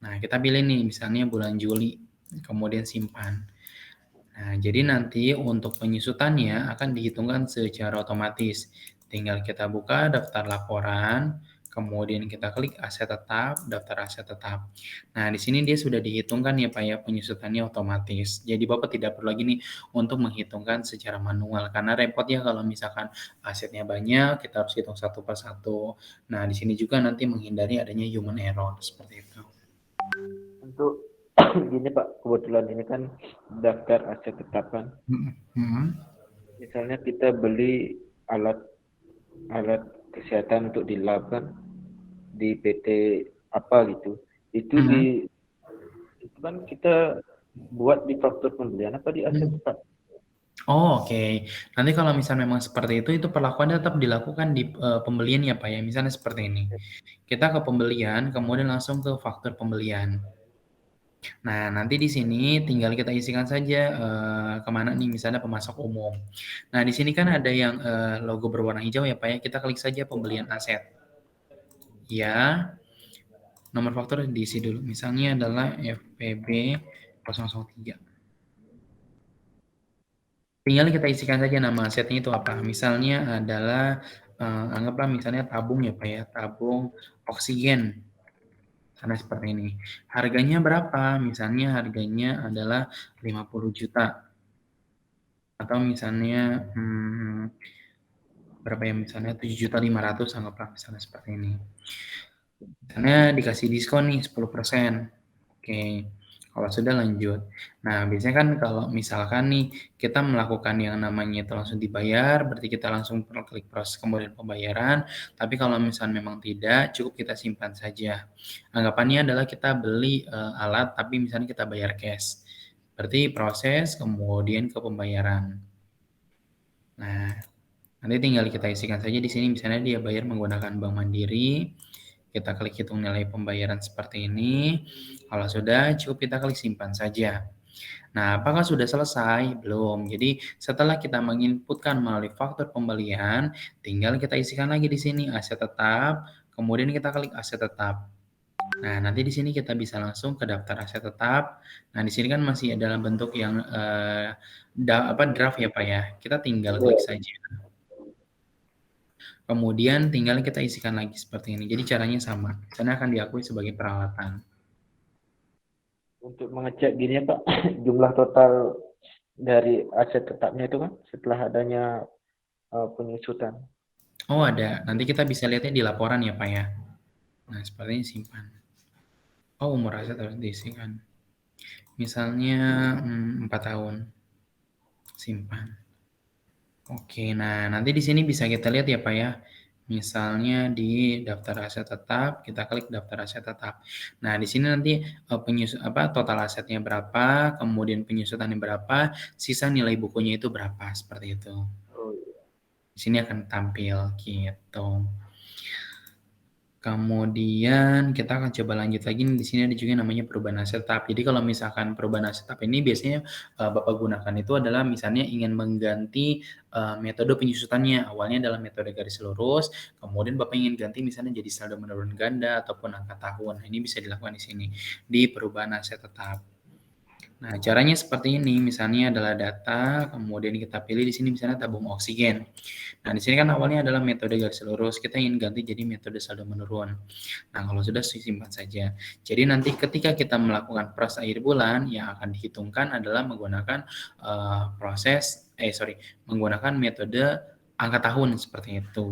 Nah, kita pilih nih misalnya bulan Juli, kemudian simpan. Nah, jadi nanti untuk penyusutannya akan dihitungkan secara otomatis. Tinggal kita buka daftar laporan, kemudian kita klik aset tetap, daftar aset tetap. Nah, di sini dia sudah dihitungkan ya Pak ya, penyusutannya otomatis. Jadi Bapak tidak perlu lagi nih untuk menghitungkan secara manual, karena repot ya kalau misalkan asetnya banyak, kita harus hitung satu per satu. Nah, di sini juga nanti menghindari adanya human error, seperti itu. Untuk gini Pak, kebetulan ini kan daftar aset tetap kan. Misalnya kita beli alat kesehatan untuk di lab kan, di PT apa gitu. Itu itu kan kita buat di faktur pembelian apa di aset tetap? Oh, oke. Nanti kalau misal memang seperti itu perlakuannya tetap dilakukan di pembelian ya Pak ya. Misalnya seperti ini. Kita ke pembelian, kemudian langsung ke faktur pembelian. Nah, nanti di sini tinggal kita isikan saja kemana nih, misalnya pemasok umum. Nah, di sini kan ada yang logo berwarna hijau ya Pak ya. Kita klik saja pembelian aset. Ya, nomor faktur diisi dulu. Misalnya adalah FPB 003. Tinggal kita isikan saja nama asetnya itu apa. Misalnya adalah, anggaplah misalnya tabung ya Pak ya, tabung oksigen. Misalnya seperti ini. Harganya berapa? Misalnya harganya adalah 50 juta. Atau misalnya, berapa ya, misalnya 7.500.000 anggaplah misalnya seperti ini. Misalnya dikasih diskon nih 10%. Oke. Kalau sudah lanjut. Nah, biasanya kan kalau misalkan nih kita melakukan yang namanya itu langsung dibayar, berarti kita langsung klik proses kemudian pembayaran. Tapi kalau misalnya memang tidak, cukup kita simpan saja. Anggapannya adalah kita beli alat, tapi misalnya kita bayar cash. Berarti proses kemudian ke pembayaran. Nah, nanti tinggal kita isikan saja di sini, misalnya dia bayar menggunakan Bank Mandiri. Kita klik hitung nilai pembayaran seperti ini. Kalau sudah, cukup kita klik simpan saja. Nah, apakah sudah selesai? Belum. Jadi, setelah kita menginputkan melalui faktur pembelian, tinggal kita isikan lagi di sini aset tetap, kemudian kita klik aset tetap. Nah, nanti di sini kita bisa langsung ke daftar aset tetap. Nah, di sini kan masih dalam bentuk yang draft ya, Pak ya. Kita tinggal klik saja. Kemudian tinggal kita isikan lagi seperti ini. Jadi caranya sama. Misalnya akan diakui sebagai peralatan. Untuk mengecek gini ya Pak, jumlah total dari aset tetapnya itu kan setelah adanya penyusutan. Oh, ada. Nanti kita bisa lihatnya di laporan ya, Pak ya. Nah, seperti ini simpan. Oh, umur aset harus diisikan. Misalnya 4 tahun. Simpan. Oke, nah nanti di sini bisa kita lihat ya Pak ya. Misalnya di daftar aset tetap, kita klik daftar aset tetap. Nah, di sini nanti total asetnya berapa, kemudian penyusutannya berapa, sisa nilai bukunya itu berapa, seperti itu. Oh, iya. Di sini akan tampil gitu. Kemudian kita akan coba lanjut lagi nih, di sini ada juga namanya perubahan aset tetap. Jadi kalau misalkan perubahan aset tetap ini biasanya Bapak gunakan itu adalah misalnya ingin mengganti metode penyusutannya. Awalnya adalah metode garis lurus, kemudian Bapak ingin ganti misalnya jadi saldo menurun ganda ataupun angka tahun. Nah, ini bisa dilakukan di sini di perubahan aset tetap. Nah, caranya seperti ini. Misalnya adalah data, kemudian kita pilih di sini misalnya tabung oksigen. Nah, di sini kan awalnya adalah metode garis lurus, kita ingin ganti jadi metode saldo menurun. Nah, kalau sudah simpan saja. Jadi nanti ketika kita melakukan proses akhir bulan, yang akan dihitungkan adalah menggunakan menggunakan metode angka tahun seperti itu.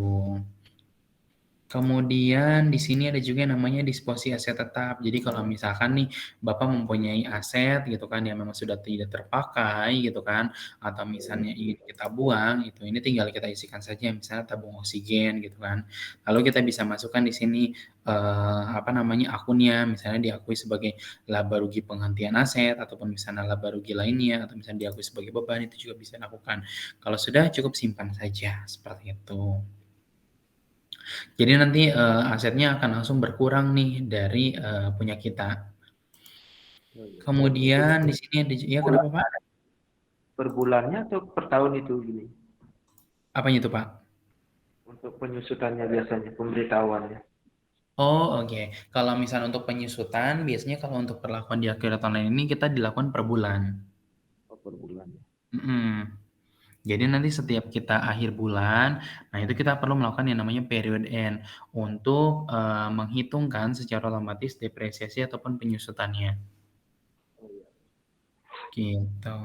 Kemudian di sini ada juga yang namanya disposisi aset tetap. Jadi kalau misalkan nih Bapak mempunyai aset gitu kan yang memang sudah tidak terpakai gitu kan, atau misalnya ingin kita buang itu, ini tinggal kita isikan saja misalnya tabung oksigen gitu kan. Lalu kita bisa masukkan di sini apa namanya akunnya, misalnya diakui sebagai laba rugi penghentian aset ataupun misalnya laba rugi lainnya atau misalnya diakui sebagai beban itu juga bisa dilakukan. Kalau sudah cukup simpan saja seperti itu. Jadi nanti asetnya akan langsung berkurang nih dari punya kita. Oh, iya. Kemudian di sini ada ya kenapa Pak? Per bulannya atau per tahun itu gini? Apanya itu Pak? Untuk penyusutannya biasanya, pemberitahuannya. Oh oke. Kalau misalnya untuk penyusutan, biasanya kalau untuk perlakuan di akhirat online ini kita dilakukan per bulan. Oh, per bulan. Mm-mm. Jadi nanti setiap kita akhir bulan, nah itu kita perlu melakukan yang namanya period end untuk menghitungkan secara otomatis depresiasi ataupun penyusutannya. Gitu.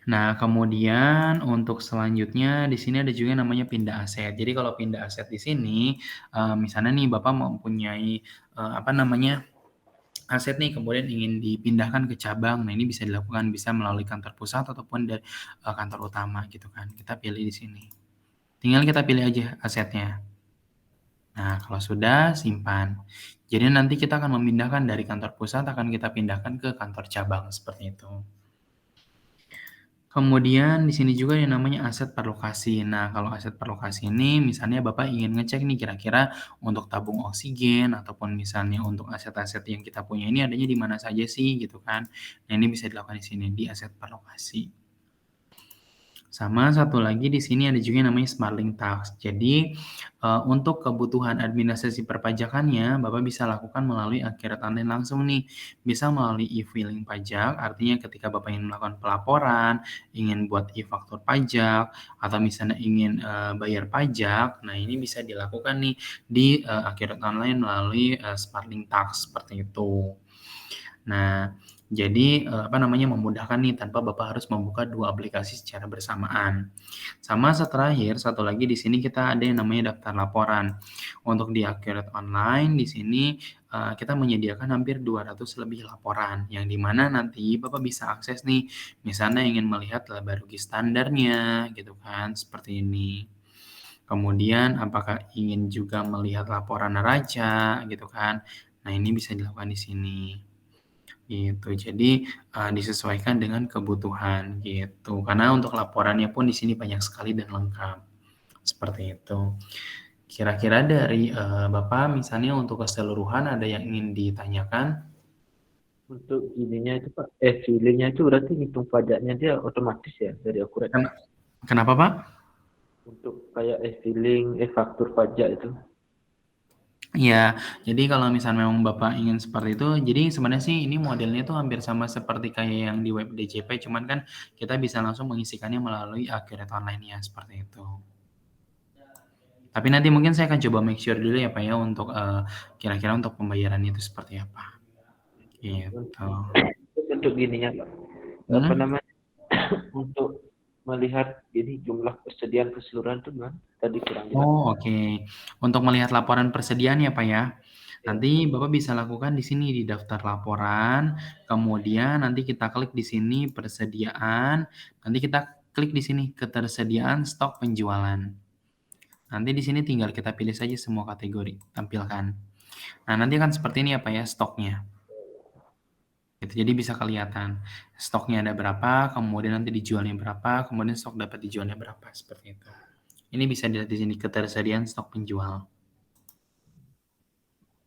Nah, kemudian untuk selanjutnya di sini ada juga yang namanya pindah aset. Jadi kalau pindah aset di sini, misalnya nih Bapak mempunyai apa namanya aset nih, kemudian ingin dipindahkan ke cabang. Nah, ini bisa dilakukan bisa melalui kantor pusat ataupun dari kantor utama gitu kan. Kita pilih di sini. Tinggal kita pilih aja asetnya. Nah, kalau sudah simpan. Jadi nanti kita akan memindahkan dari kantor pusat akan kita pindahkan ke kantor cabang seperti itu. Kemudian di sini juga yang namanya aset per lokasi. Nah, kalau aset per lokasi ini misalnya Bapak ingin ngecek nih kira-kira untuk tabung oksigen ataupun misalnya untuk aset-aset yang kita punya ini adanya di mana saja sih gitu kan. Nah, ini bisa dilakukan di sini di aset per lokasi. Sama satu lagi di sini ada juga yang namanya Smartling Tax. Jadi untuk kebutuhan administrasi perpajakannya Bapak bisa lakukan melalui akhirat online langsung nih. Bisa melalui e-filing pajak, artinya ketika Bapak ingin melakukan pelaporan, ingin buat e-faktur pajak, atau misalnya ingin bayar pajak, nah ini bisa dilakukan nih di akhirat online melalui Smartling Tax seperti itu. Nah, jadi apa namanya memudahkan nih tanpa Bapak harus membuka 2 aplikasi secara bersamaan. Sama terakhir, satu lagi di sini kita ada yang namanya daftar laporan. Untuk di Accurate Online di sini kita menyediakan hampir 200 lebih laporan yang di mana nanti Bapak bisa akses nih, misalnya ingin melihat laba rugi standarnya gitu kan, seperti ini. Kemudian apakah ingin juga melihat laporan neraca gitu kan. Nah, ini bisa dilakukan di sini. Gitu. Jadi, disesuaikan dengan kebutuhan gitu. Karena untuk laporannya pun di sini banyak sekali dan lengkap. Seperti itu. Kira-kira dari Bapak misalnya untuk keseluruhan ada yang ingin ditanyakan? Untuk ininya itu Pak, filingnya itu berarti hitung pajaknya dia otomatis ya dari akurat. Kenapa Pak? Untuk kayak filing, faktur pajak itu. Ya, jadi kalau misalnya memang Bapak ingin seperti itu, jadi sebenarnya sih ini modelnya tuh hampir sama seperti kayak yang di web DJP, cuman kan kita bisa langsung mengisikannya melalui Accurate Online ya, seperti itu. Tapi nanti mungkin saya akan coba make sure dulu ya Pak ya untuk kira-kira untuk pembayaran itu seperti apa. Gitu. Untuk gininya Pak, apa namanya? Untuk melihat ini jumlah persediaan keseluruhan itu kan tadi kurang jelas. Oh oke. Untuk melihat laporan persediaan ya Pak ya. Nanti Bapak bisa lakukan di sini di daftar laporan, kemudian nanti kita klik di sini persediaan, nanti kita klik di sini ketersediaan stok penjualan. Nanti di sini tinggal kita pilih saja semua kategori, tampilkan. Nah, nanti akan seperti ini ya Pak ya stoknya. Gitu, jadi bisa kelihatan stoknya ada berapa, kemudian nanti dijualnya berapa, kemudian stok dapat dijualnya berapa, seperti itu. Ini bisa dilihat di sini ketersediaan stok penjual.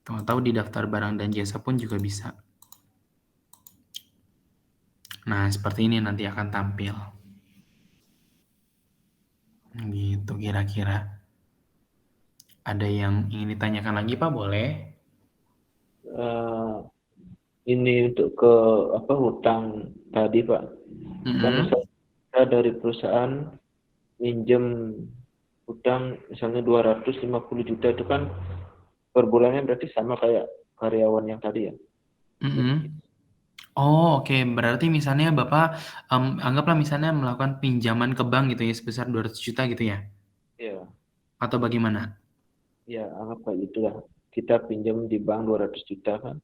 Atau di daftar barang dan jasa pun juga bisa. Nah, seperti ini nanti akan tampil. Gitu kira-kira. Ada yang ingin ditanyakan lagi Pak, boleh? Ini untuk ke apa hutang tadi Pak. Kan misalnya dari perusahaan minjem hutang misalnya 250 juta itu kan per bulannya berarti sama kayak karyawan yang tadi ya. Oh oke, berarti misalnya Bapak anggaplah misalnya melakukan pinjaman ke bank gitu ya sebesar 200 juta gitu ya? Iya. Atau bagaimana? Ya, anggap kayak gitulah. Kita pinjam di bank 200 juta kan.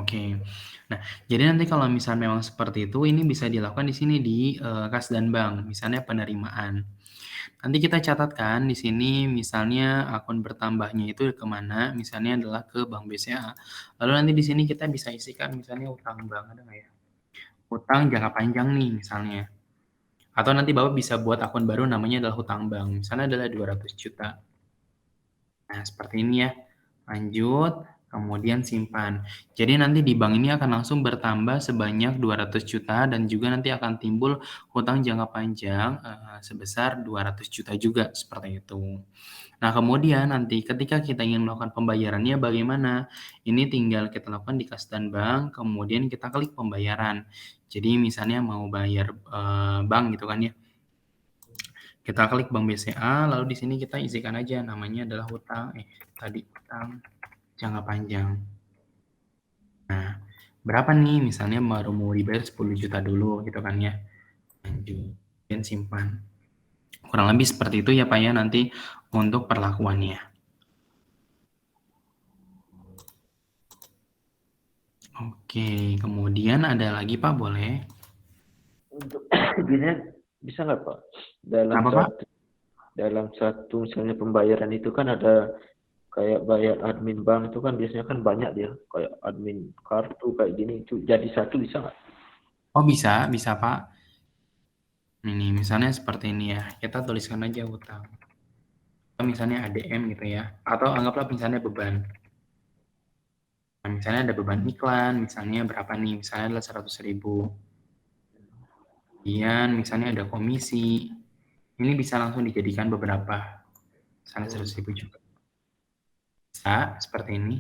Oke. Nah, jadi nanti kalau misal memang seperti itu, ini bisa dilakukan di sini di kas dan bank, misalnya penerimaan. Nanti kita catatkan di sini misalnya akun bertambahnya itu kemana, misalnya adalah ke Bank BCA. Lalu nanti di sini kita bisa isikan misalnya utang bank, ada nggak ya? Utang jangka panjang nih misalnya. Atau nanti Bapak bisa buat akun baru namanya adalah hutang bank, misalnya adalah 200 juta. Nah, seperti ini ya. Lanjut, kemudian simpan. Jadi nanti di bank ini akan langsung bertambah sebanyak 200 juta dan juga nanti akan timbul hutang jangka panjang sebesar 200 juta juga, seperti itu. Nah, kemudian nanti ketika kita ingin melakukan pembayarannya bagaimana? Ini tinggal kita lakukan di kas dan bank, kemudian kita klik pembayaran. Jadi misalnya mau bayar bank gitu kan ya. Kita klik Bank BCA, lalu di sini kita isikan aja namanya adalah hutang jangka panjang. Nah, berapa nih? Misalnya baru mau dibayar 10 juta dulu gitu kan ya. Lanjut, dan simpan. Kurang lebih seperti itu ya Pak ya nanti untuk perlakuannya. Oke, kemudian ada lagi Pak, boleh? Untuk gini bisa nggak Pak? Apa Pak? Dalam satu misalnya pembayaran itu kan ada kayak bayar admin bank itu kan biasanya kan banyak dia kayak admin kartu kayak gini itu jadi satu bisa nggak? Oh bisa, bisa Pak. Ini misalnya seperti ini ya, kita tuliskan aja hutang. Atau misalnya ADM gitu ya, atau anggaplah misalnya beban. Nah, misalnya ada beban iklan, misalnya berapa nih? Misalnya adalah 100.000. Kemudian misalnya ada komisi. Ini bisa langsung dijadikan beberapa. Misalnya 100.000 juga. Bisa, seperti ini.